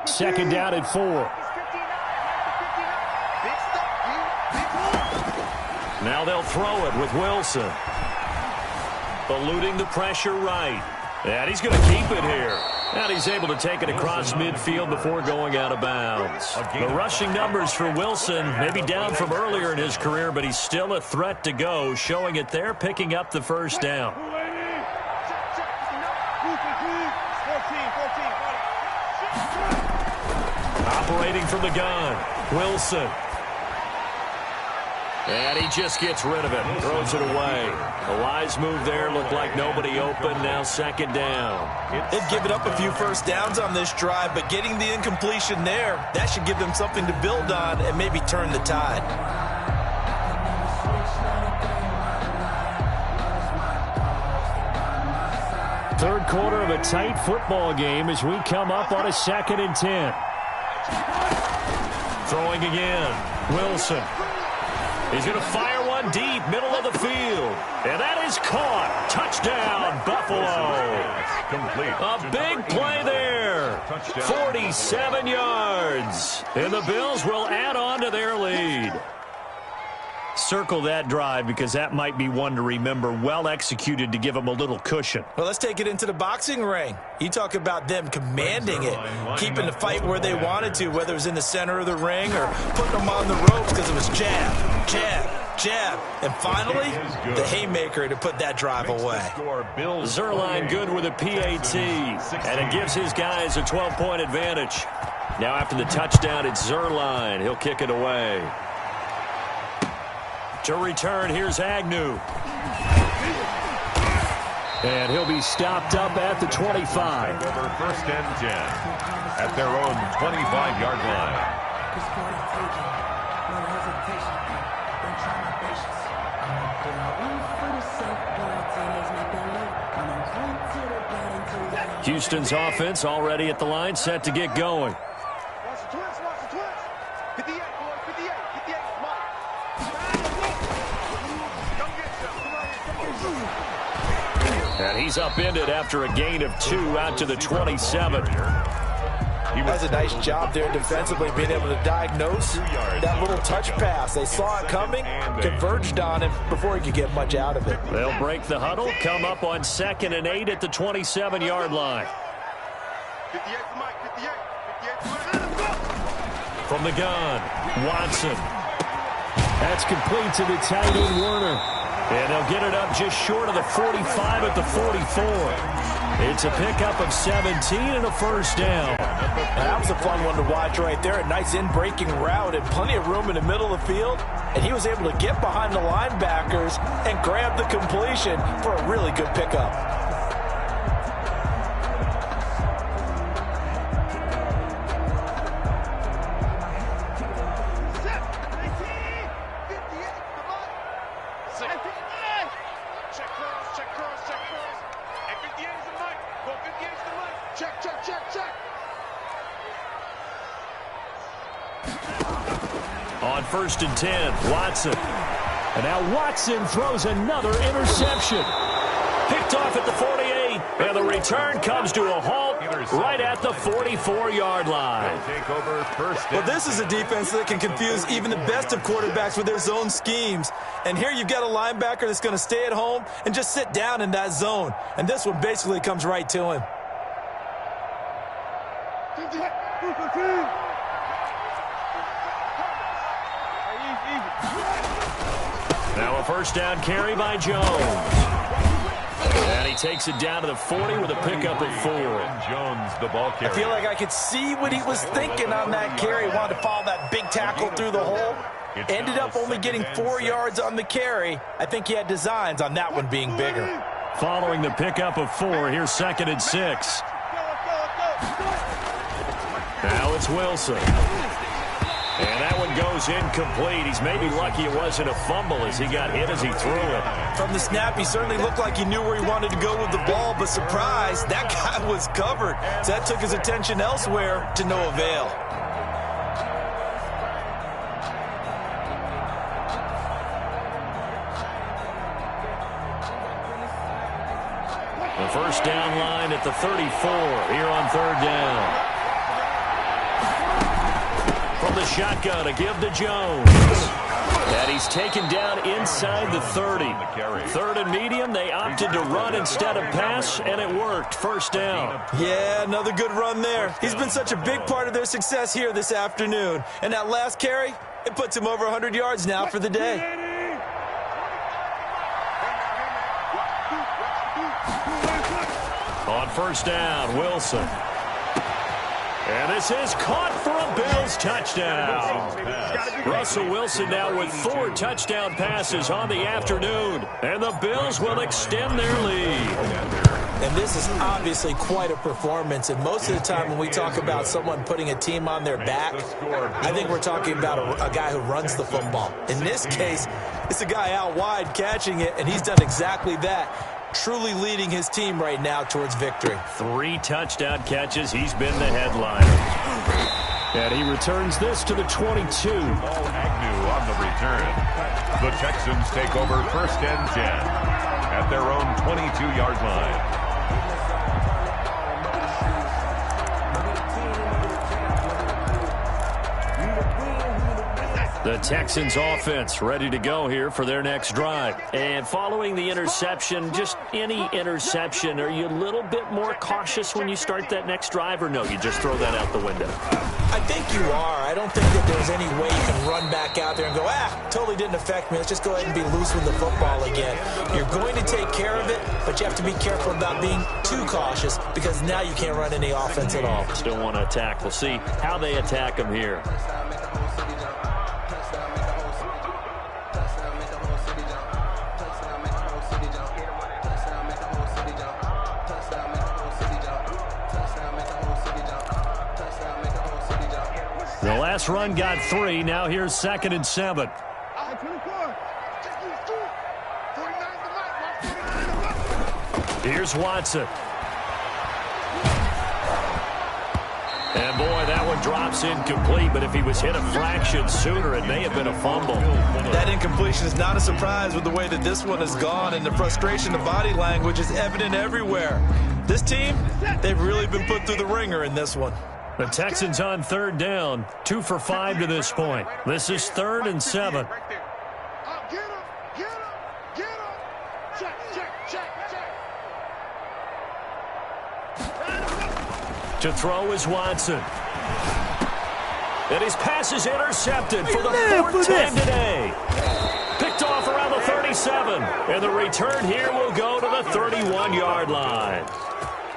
2nd down and 4. Now they'll throw it with Wilson. Eluding the pressure right. And he's going to keep it here. And he's able to take it across midfield before going out of bounds. The rushing numbers for Wilson may be down from earlier in his career, but he's still a threat to go, showing it there, picking up the first down. Operating from the gun, Wilson. And he just gets rid of it, throws it away. A wise move there, looked like nobody open, now 2nd down. They've given up a few first downs on this drive, but getting the incompletion there, that should give them something to build on and maybe turn the tide. Third quarter of a tight football game as we come up on a 2nd and 10. Throwing again, Wilson. He's going to fire one deep, middle of the field. And that is caught. Touchdown, Buffalo. A big play there. 47 yards. And the Bills will add on to their lead. Circle that drive because that might be one to remember. Well executed to give them a little cushion. Well, let's take it into the boxing ring. You talk about them commanding it, keeping the fight where they wanted to, whether it was in the center of the ring or putting them on the ropes because it was jab, jab, jab. And finally, the haymaker to put that drive away. Zerline good with a PAT, and it gives his guys a 12-point advantage. Now after the touchdown, it's Zerline. He'll kick it away. To return, here's Agnew. And he'll be stopped up at the 25. Over 1st and 10 at their own 25-yard line. Houston's offense already at the line, set to get going. And he's upended after a gain of 2 out to the 27. That's a nice job there defensively, being able to diagnose that little touch pass. They saw it coming, converged on him before he could get much out of it. They'll break the huddle, come up on 2nd and 8 at the 27-yard line. 58 to Mike, 58. 58 to Mike. From the gun, Watson. That's complete to the tight end, Warner. And they'll get it up just short of the 45 at the 44. It's a pickup of 17 and a first down. And that was a fun one to watch right there. A nice in-breaking route and plenty of room in the middle of the field. And he was able to get behind the linebackers and grab the completion for a really good pickup. On 1st and 10, Watson. And now Watson throws another interception. Picked off at the 48, and the return comes to a halt right at the 44-yard line. Well, this is a defense that can confuse even the best of quarterbacks with their zone schemes. And here you've got a linebacker that's going to stay at home and just sit down in that zone. And this one basically comes right to him. Now a first down carry by Jones. And he takes it down to the 40 with a pickup of 4. Jones, the ball carrier. I feel like I could see what he was thinking on that carry. Wanted to follow that big tackle through the hole. Ended up only getting 4 yards on the carry. I think he had designs on that one being bigger. Following the pickup of 4, here's 2nd and 6. Now it's Wilson. And that one goes incomplete. He's maybe lucky it wasn't a fumble as he got hit as he threw it. From the snap, he certainly looked like he knew where he wanted to go with the ball, but surprise, that guy was covered. So that took his attention elsewhere to no avail. The first down line at the 34 here on 3rd down. From the shotgun to give to Jones. And he's taken down inside the 30. 3rd and medium, they opted to run instead of pass, and it worked. First down. Yeah, another good run there. He's been such a big part of their success here this afternoon. And that last carry, it puts him over 100 yards now for the day. On first down, Wilson. And this is caught for a Bills touchdown. Russell Wilson now with 4 touchdown passes on the afternoon. And the Bills will extend their lead. And this is obviously quite a performance. And most of the time when we talk about someone putting a team on their back, I think we're talking about a guy who runs the football. In this case, it's a guy out wide catching it, and he's done exactly that. Truly leading his team right now towards victory. 3 touchdown catches. He's been the headliner. And he returns this to the 22. Agnew on the return. The Texans take over 1st and 10 at their own 22-yard line. The Texans offense ready to go here for their next drive. And following the interception, just any interception, are you a little bit more cautious when you start that next drive, or no, you just throw that out the window? I think you are. I don't think that there's any way you can run back out there and go, totally didn't affect me. Let's just go ahead and be loose with the football again. You're going to take care of it, but you have to be careful about being too cautious because now you can't run any offense at all. Still want to attack. We'll see how they attack them here. The last run got 3. Now here's 2nd and 7. Here's Watson. And boy, that one drops incomplete, but if he was hit a fraction sooner, it may have been a fumble. That incompletion is not a surprise with the way that this one has gone, and the frustration of body language is evident everywhere. This team, they've really been put through the ringer in this one. The Texans on third down, 2 for 5 to this point. This is 3rd and 7. Get him! Check. To throw is Watson. And his pass is intercepted for the 4th time today. Picked off around the 37. And the return here will go to the 31-yard line.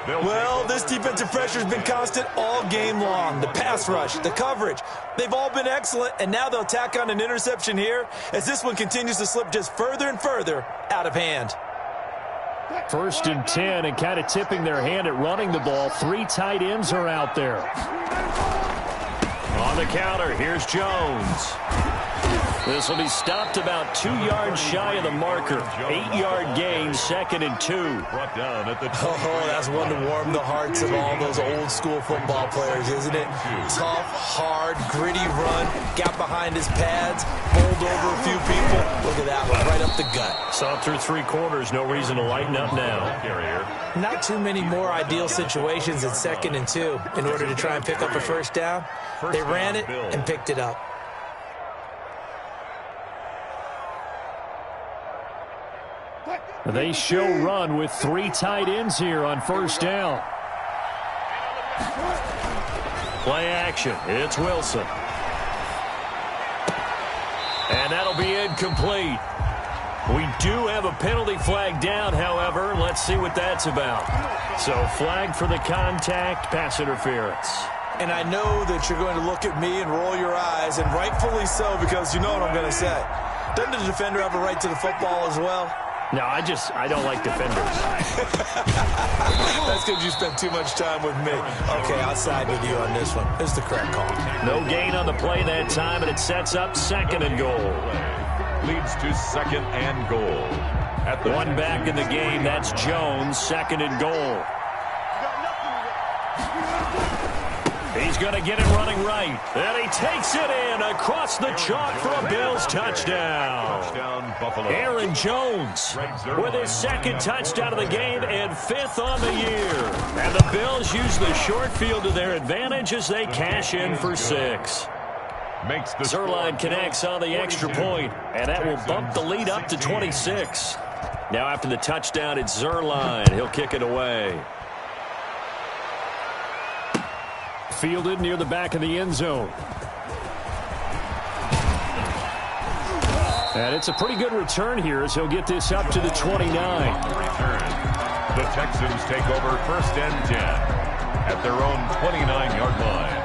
Well, this defensive pressure has been constant all game long. The pass rush, the coverage, they've all been excellent, and now they'll tack on an interception here as this one continues to slip just further and further out of hand. 1st and 10, and kind of tipping their hand at running the ball. 3 tight ends are out there. On the counter, here's Jones. This will be stopped about 2 yards shy of the marker. 8-yard gain, 2nd and 2. Brought down at the Oh, that's one to warm the hearts of all those old-school football players, isn't it? Tough, hard, gritty run. Got behind his pads, bowled over a few people. Look at that one, right up the gut. Saw through 3 quarters, no reason to lighten up now. Not too many more ideal situations in 2nd and 2 in order to try and pick up a first down. They ran it and picked it up. They show run with 3 tight ends here on 1st down. Play action. It's Wilson. And that'll be incomplete. We do have a penalty flag down, however. Let's see what that's about. So flag for the contact, pass interference. And I know that you're going to look at me and roll your eyes, and rightfully so, because you know what I'm going to say. Doesn't the defender have a right to the football as well? No, I don't like defenders. That's because you spent too much time with me. Okay, I'll side with you on this one. This is the correct call. No gain on the play that time, and it sets up 2nd and goal. Leads to 2nd and goal. At the 1 back in the game, that's Jones, 2nd and goal. He's going to get it running right. And he takes it in across the chalk for a Bills touchdown. Touchdown, Buffalo. Aaron Jones with his 2nd touchdown of the game and 5th on the year. And the Bills use the short field to their advantage as they cash in for 6. Makes the Zerline connects on the extra point, and that will bump the lead up to 26. Now after the touchdown, it's Zerline. He'll kick it away. Fielded near the back of the end zone. And it's a pretty good return here as he'll get this up to the 29. The Texans take over 1st and 10 at their own 29-yard line.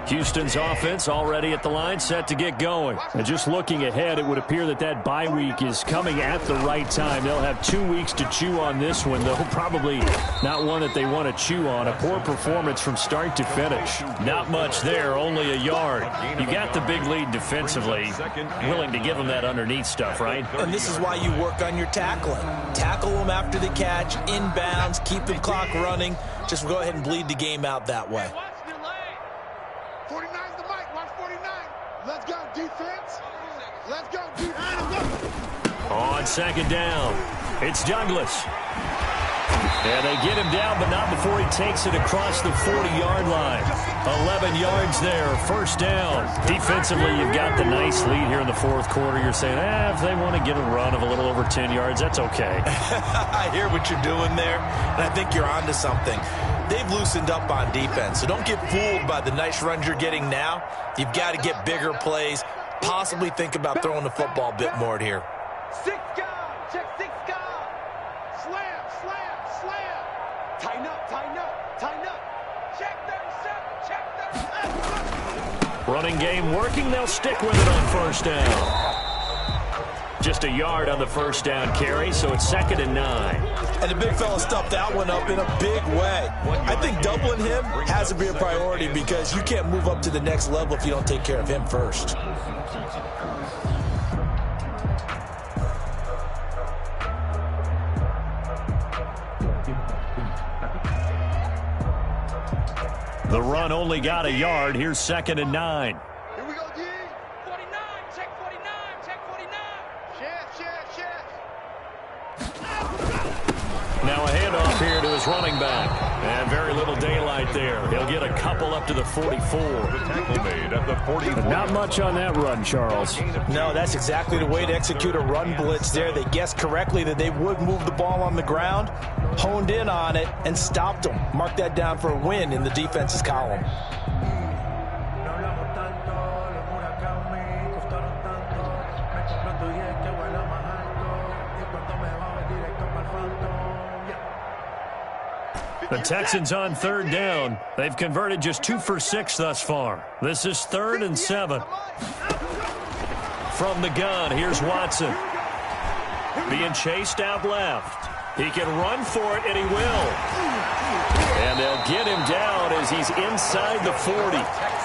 Houston's offense already at the line, set to get going. And just looking ahead, it would appear that bye week is coming at the right time. They'll have 2 weeks to chew on this one, though probably not one that they want to chew on. A poor performance from start to finish. Not much there, only a yard. You got the big lead defensively. Willing to give them that underneath stuff, right? And this is why you work on your tackling. Tackle them after the catch, inbounds, keep the clock running. Just go ahead and bleed the game out that way. 49's the mic. Watch 49. Let's go, defense. Let's go, defense. On 2nd down, it's Douglas. And they get him down, but not before he takes it across the 40-yard line. 11 yards there, 1st down. Defensively, you've got the nice lead here in the 4th quarter. You're saying, if they want to get a run of a little over 10 yards, that's okay. I hear what you're doing there, and I think you're onto something. They've loosened up on defense, so don't get fooled by the nice runs you're getting now. You've got to get bigger plays, possibly think about throwing the football a bit more here. 6 guard. Check 6 guard. Slam. Tighten up. Check 37. Running game working. They'll stick with it on 1st down. Just a yard on the 1st down carry, so it's 2nd and 9. And the big fella stuffed that one up in a big way. I think doubling him has to be a priority because you can't move up to the next level if you don't take care of him first. The run only got a yard. Here's 2nd and 9. Here we go, D. 49, check 49, check 49. Chef. Now a handoff here to his running back. And very little daylight there. He'll get a couple up to the 44. The tackle made at the 44. Not much on that run, Charles. No, that's exactly the way to execute a run blitz there. They guessed correctly that they would move the ball on the ground, honed in on it, and stopped them. Mark that down for a win in the defense's column. The Texans on 3rd down. They've converted just 2 for 6 thus far. This is 3rd and 7. From the gun, here's Watson. Being chased out left. He can run for it, and he will. And they'll get him down as he's inside the 40.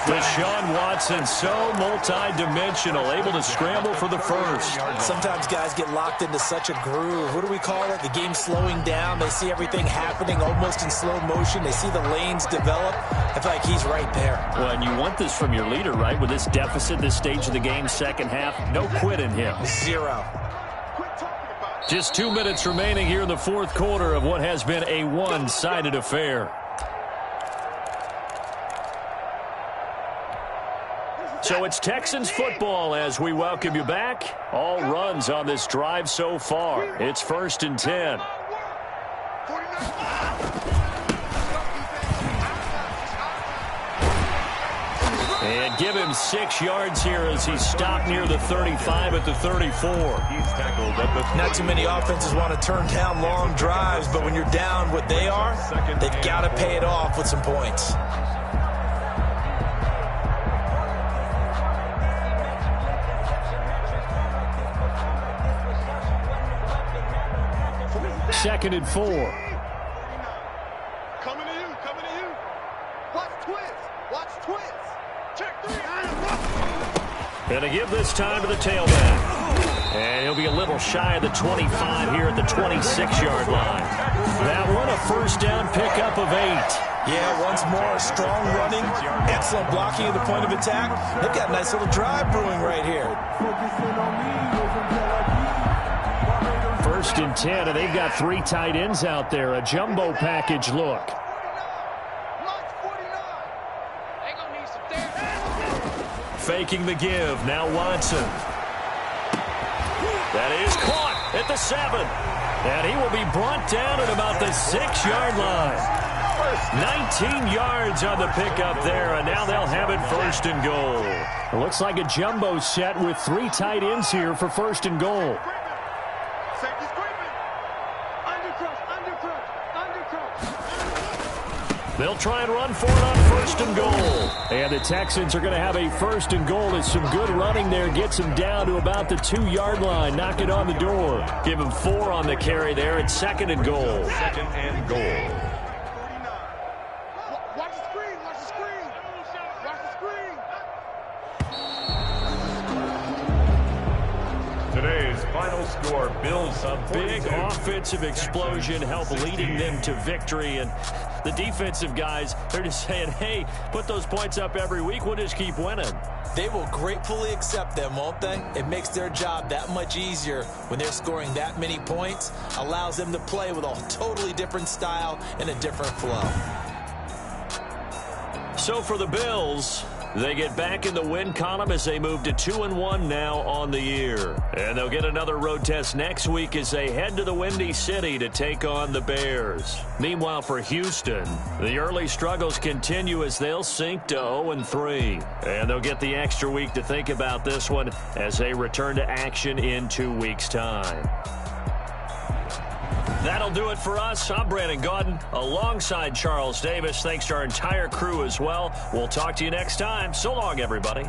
Deshaun Watson, so multi-dimensional, able to scramble for the first. Sometimes guys get locked into such a groove. What do we call it? The game's slowing down. They see everything happening almost in slow motion. They see the lanes develop. I feel like he's right there. Well, and you want this from your leader, right? With this deficit, this stage of the game, second half, no quit in him. 0. Just 2 minutes remaining here in the 4th quarter of what has been a one-sided affair. So it's Texans football as we welcome you back. All runs on this drive so far. It's 1st and 10. And give him 6 yards here as he's stopped near the 35 at the 34. He's tackled at the 30. Not too many offenses want to turn down long drives, but when you're down what they are, they've got to pay it off with some points. Second and 4. Coming to you. Watch twist. Check 3. And to give this time to the tailback. And he'll be a little shy of the 25 here at the 26-yard line. That one a first down pickup of 8. Yeah, once more, strong running, excellent blocking at the point of attack. They've got a nice little drive brewing right here. 1st and 10, and they've got 3 tight ends out there. A jumbo package look. Faking the give. Now Watson. That is caught at the 7. And he will be brought down at about the 6-yard line. 19 yards on the pickup there, and now they'll have it 1st and goal. It looks like a jumbo set with 3 tight ends here for 1st and goal. They'll try and run for it on 1st and goal. And the Texans are going to have a 1st and goal as some good running there gets them down to about the 2-yard line. Knock it on the door. Give him 4 on the carry there. It's 2nd and goal. 2nd and goal. Watch the screen. Today's final score, Bills A big offensive explosion helped leading them to victory. And the defensive guys, they're just saying, hey, put those points up every week. We'll just keep winning. They will gratefully accept them, won't they? It makes their job that much easier when they're scoring that many points. Allows them to play with a totally different style and a different flow. So for the Bills, they get back in the win column as they move to 2-1 now on the year. And they'll get another road test next week as they head to the Windy City to take on the Bears. Meanwhile, for Houston, the early struggles continue as they'll sink to 0-3. And they'll get the extra week to think about this one as they return to action in 2 weeks' time. That'll do it for us. I'm Brandon Gaudin alongside Charles Davis. Thanks to our entire crew as well. We'll talk to you next time. So long, everybody.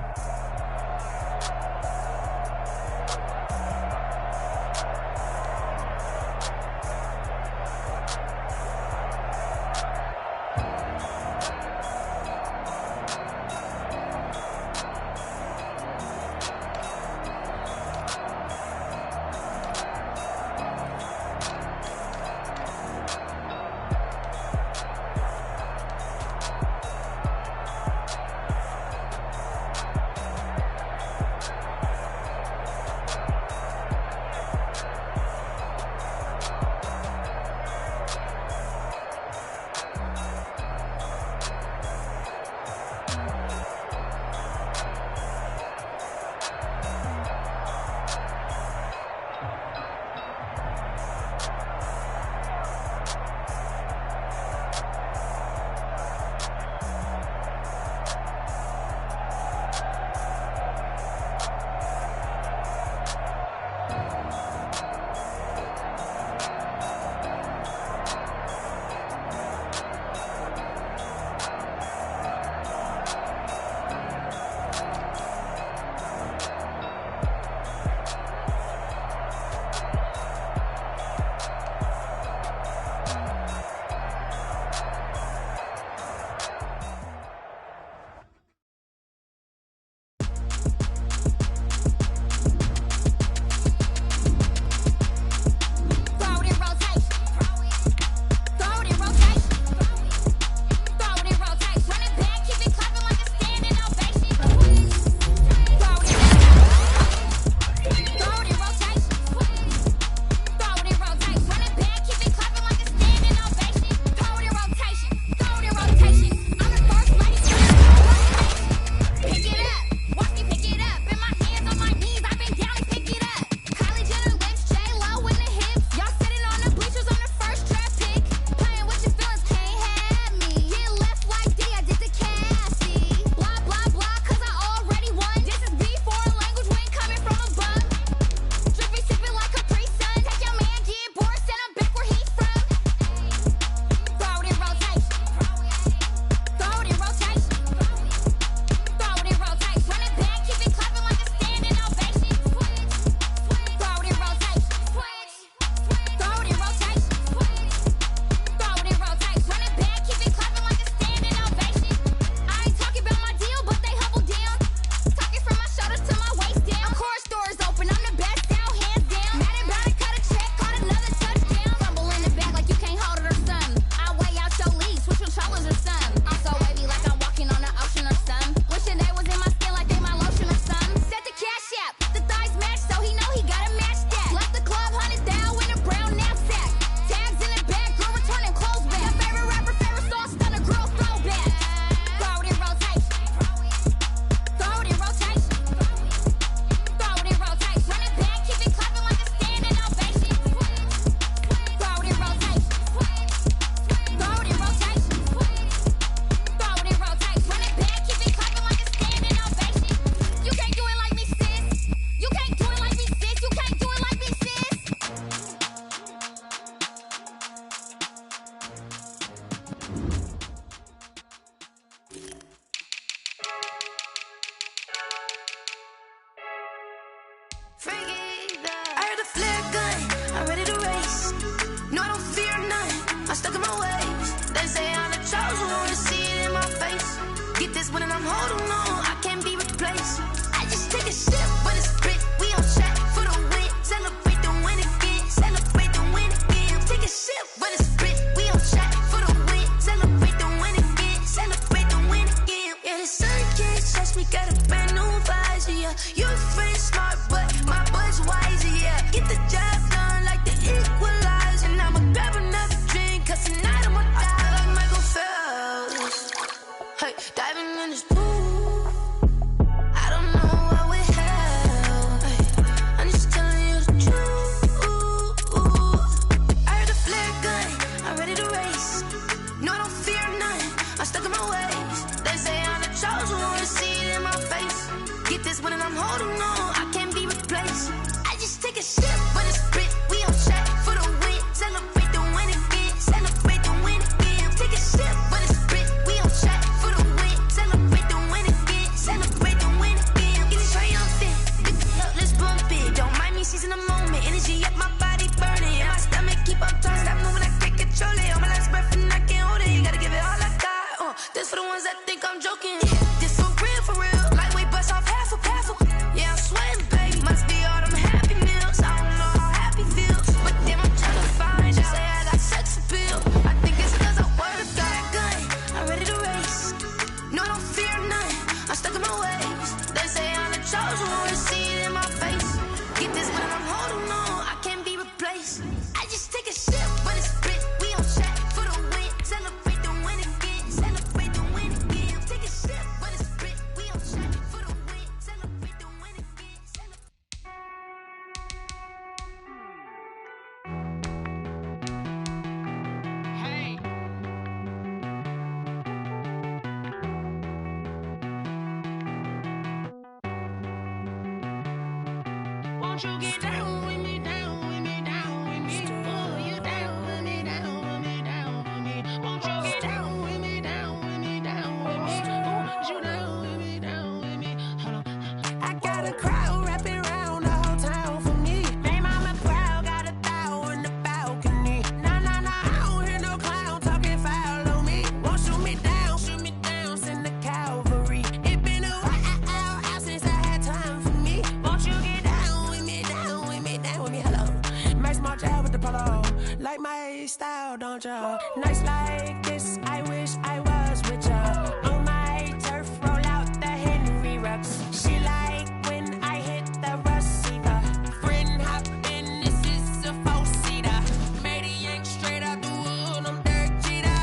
chosen one to see it in my face. Get this one and I'm holding on, I can't be replaced. I just take a sip when it's split, we on track for the win. Celebrate the win again, celebrate the win again. Take a sip when it's split, we on track for the win. Celebrate the win again, celebrate the win again. Yeah, the sun can't touch me, got a brand new visor, yeah. Your friend's smart, but my boy's wiser, yeah. Get the job done like the equalizer. And I'ma grab another drink, cause tonight I'ma die like Michael Phelps. Hey, diving in this pool, I don't know what we have. Hey, I'm just telling you the truth. I heard the flare gun, I'm ready to race. No, I don't fear none, I'm stuck in my ways. They say I'm the chosen one to see it in my face. Get this one and I'm holding on, I can't be replaced. I just take a sip when it's split, we on track for the win. Celebrate the win again, celebrate the win again. Take a sip when it's split, we on track for the win. Celebrate the win again, celebrate the win again. Get it triumphant, let's bump it. Don't mind me seizing the moment, energy up my body burning. And my stomach keep on turning, stop moving, I can't control it. On my last breath and I can't hold it, you gotta give it all I got. This for the ones that think I'm joking. This for real, lightweight bust off half a. Yeah, I'm sweating, baby, must be all them happy meals. I don't know how happy feels, but damn, I'm trying to find out. Say I got sex appeal, I think it's cause I work. Got a gun, I'm ready to race. No, I don't fear none, I'm stuck in my ways. They say I'm the chosen one to see it in my face. Get this when I'm holding on, I can't be replaced. I just take a sip when it's split, we on track for the win. Celebrate the win again, celebrate the win again. Take a sip when it's split, we on track for the win. Celebrate the win again, Hey. Won't you get down with me, down with me, down with me? Oh, you down with me, down with me, down with me. Won't you get down with me, down with me, down with me? Oh, you down with me, down with me? Hold on. I got a crowd wrapping around the whole town for me. Hey, mama proud, got a thou in the balcony. Nah, I don't hear no clown talking foul on me. Won't shoot me down, send the cavalry. It been a while since I had time for me. Won't you get down with me, down with me, down with me? Hello, nice smart job with the polo. Like my style, don't ya? Nice like this, I wish I was with ya. On my turf, roll out the Henry Rux. She like when I hit the receiver. Friend hop in, this is a four-seater. Made a yank straight out the wood, I'm Derek Jeter.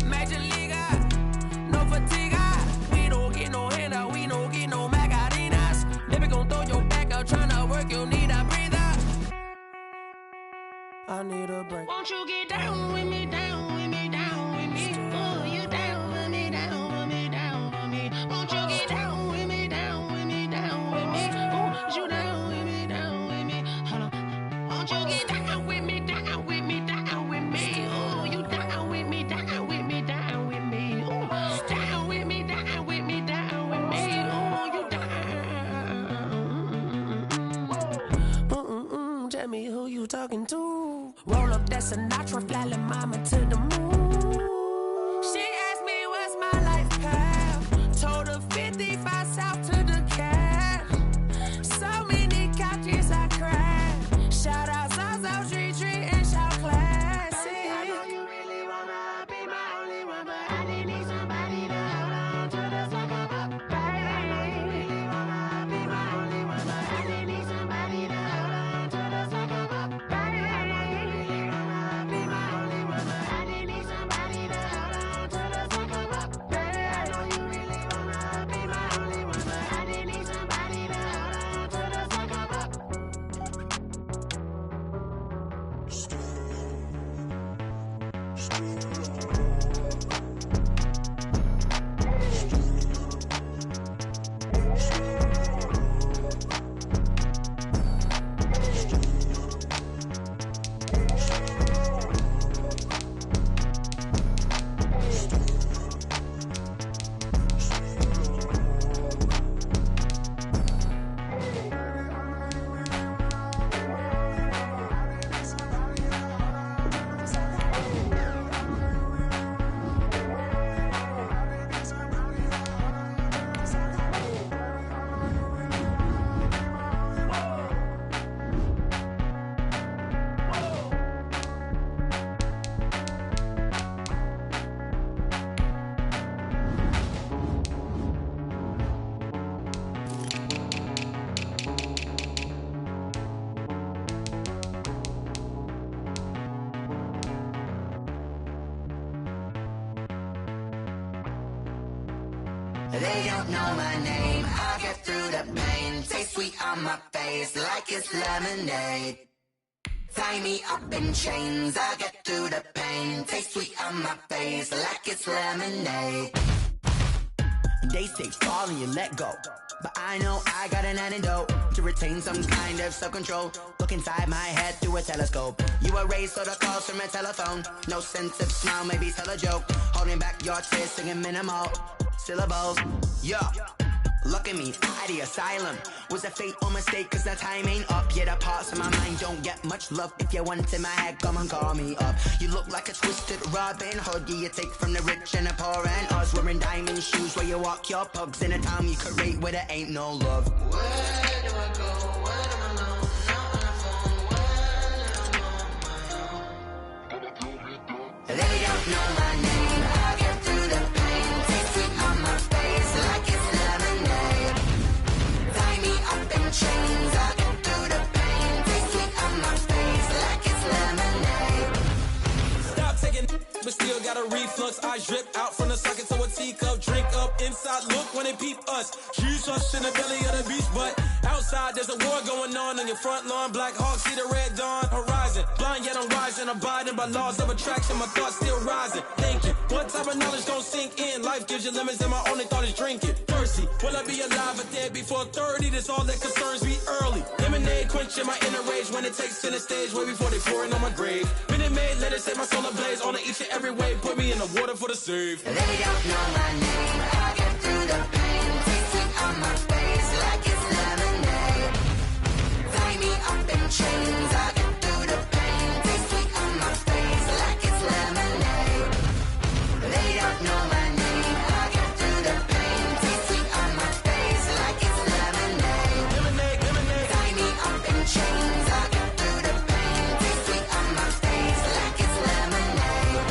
Major leaguer, no fatigue. We don't get no handout, we don't get no Macarinas. Never gon' throw your back out, tryna work, you need a breather. I need a break. Won't you get down with me, down with me, down with me? Oh, you down with me, down with me, down with me? Won't you get down with me, down with me, down with me? Oh, you down with me, down with me? Hold on. Won't you get down with me, down with me, down with me? Oh, you down with me, down with me, down with me? Oh, down with me, down with me, down with me? Oh, you down. Tell me who you talking to. Roll up that Sinatra, fly like mama to the moon. She asked me what's my life path. Told her 55 south to the cat. So many couches I cried. Shout out South Street and shout classic. I know you really wanna be my only one, but I didn't need somebody to hold on to the sucker up. I know you really wanna be my only one, but I didn't need somebody to hold on to the sucker up. I know you really wanna be my only one, but I didn't need somebody to hold on to the sucker up. I know you really wanna be my only one, but I didn't need somebody to hold on to the sucker up. They don't know my name. I get through the pain. Taste sweet on my face like it's lemonade. Tie me up in chains. I get through the pain. Taste sweet on my face like it's lemonade. They say fall and you let go, but I know I got an antidote to retain some kind of self-control. Look inside my head through a telescope. You erase all the calls from a telephone. No sense of smile, maybe tell a joke. Holding back your tears, singing minimal syllables. Yeah, look at me, at the asylum. Was a fate or mistake, cause the time ain't up. Yet the parts of my mind don't get much love. If you want in my head, come and call me up. You look like a twisted Robin Hood. Yeah, you take from the rich and the poor and us. Wearing diamond shoes where you walk your pugs. In a town you create where there ain't no love. Where do I go? Where do I know? Not on the phone. When I'm on my own. They don't know my name. I get through the pain. Taste sweet on my face like it's lemonade. Tie me up in chains. I get through the pain. Taste sweet on my face like it's lemonade. Stop taking, but still got a reflux. Eyes drip out from the socket to a teacup. Drink up inside, look when they peep us. Shoes us in the belly of the beast, but outside there's a war going on your front lawn. Black Hawk, see the red dawn horizon. Blind yet I'm rising, abiding by laws of attraction. My thoughts still rising, thinking what type of knowledge gon' sink in? Life gives you limits and my only thought is drinking. Thirsty, will I be alive or dead before 30? That's all that concerns me early. Lemonade quenching my inner rage when it takes center stage way before they pour it on my grave. Minute Maid, let it set my soul ablaze on each and every way. Put me in the water for the save. They don't know my name. I get through the pain. Taste sweet on my face like it's lemonade. Tie me up in chains. I get through the pain. Taste sweet on my face like it's lemonade. They don't know my name. I get through the pain. Taste sweet on my face like it's lemonade. Lemonade, lemonade. Tie me up in chains. I get through the pain. Taste sweet on my face like it's lemonade.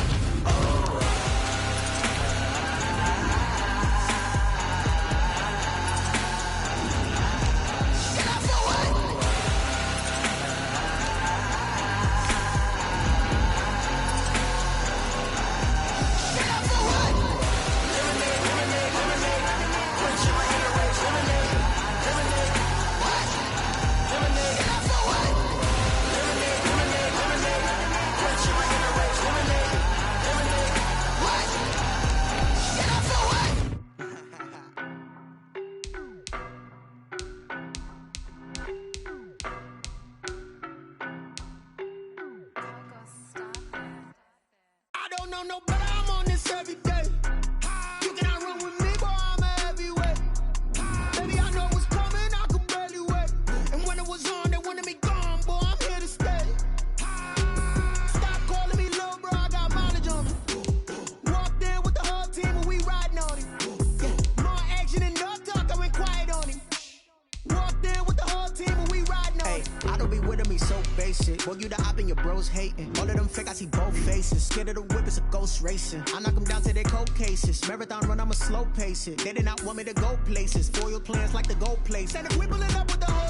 I don't know no better, I'm on this every day. You cannot run with me, boy, I'm a heavyweight. Baby, I know what's coming, I can barely wait. And when it was on, they wanted me gone, boy, I'm here to stay. Stop calling me little bro, I got mileage on me. Walked in with the whole team and we riding on it. Yeah. More action and no talk, I went quiet on it. Walked in with the whole team and we riding on it. I don't be with me so basic. Well, you the op and your bros hating. All of them fake, I see both faces. Scared of the whip, it's a ghost racing. I knock them down to their cold cases. Marathon run, I'ma slow pace it. They did not want me to go places. Foil plans like the gold place. Said if we pulling up with the whole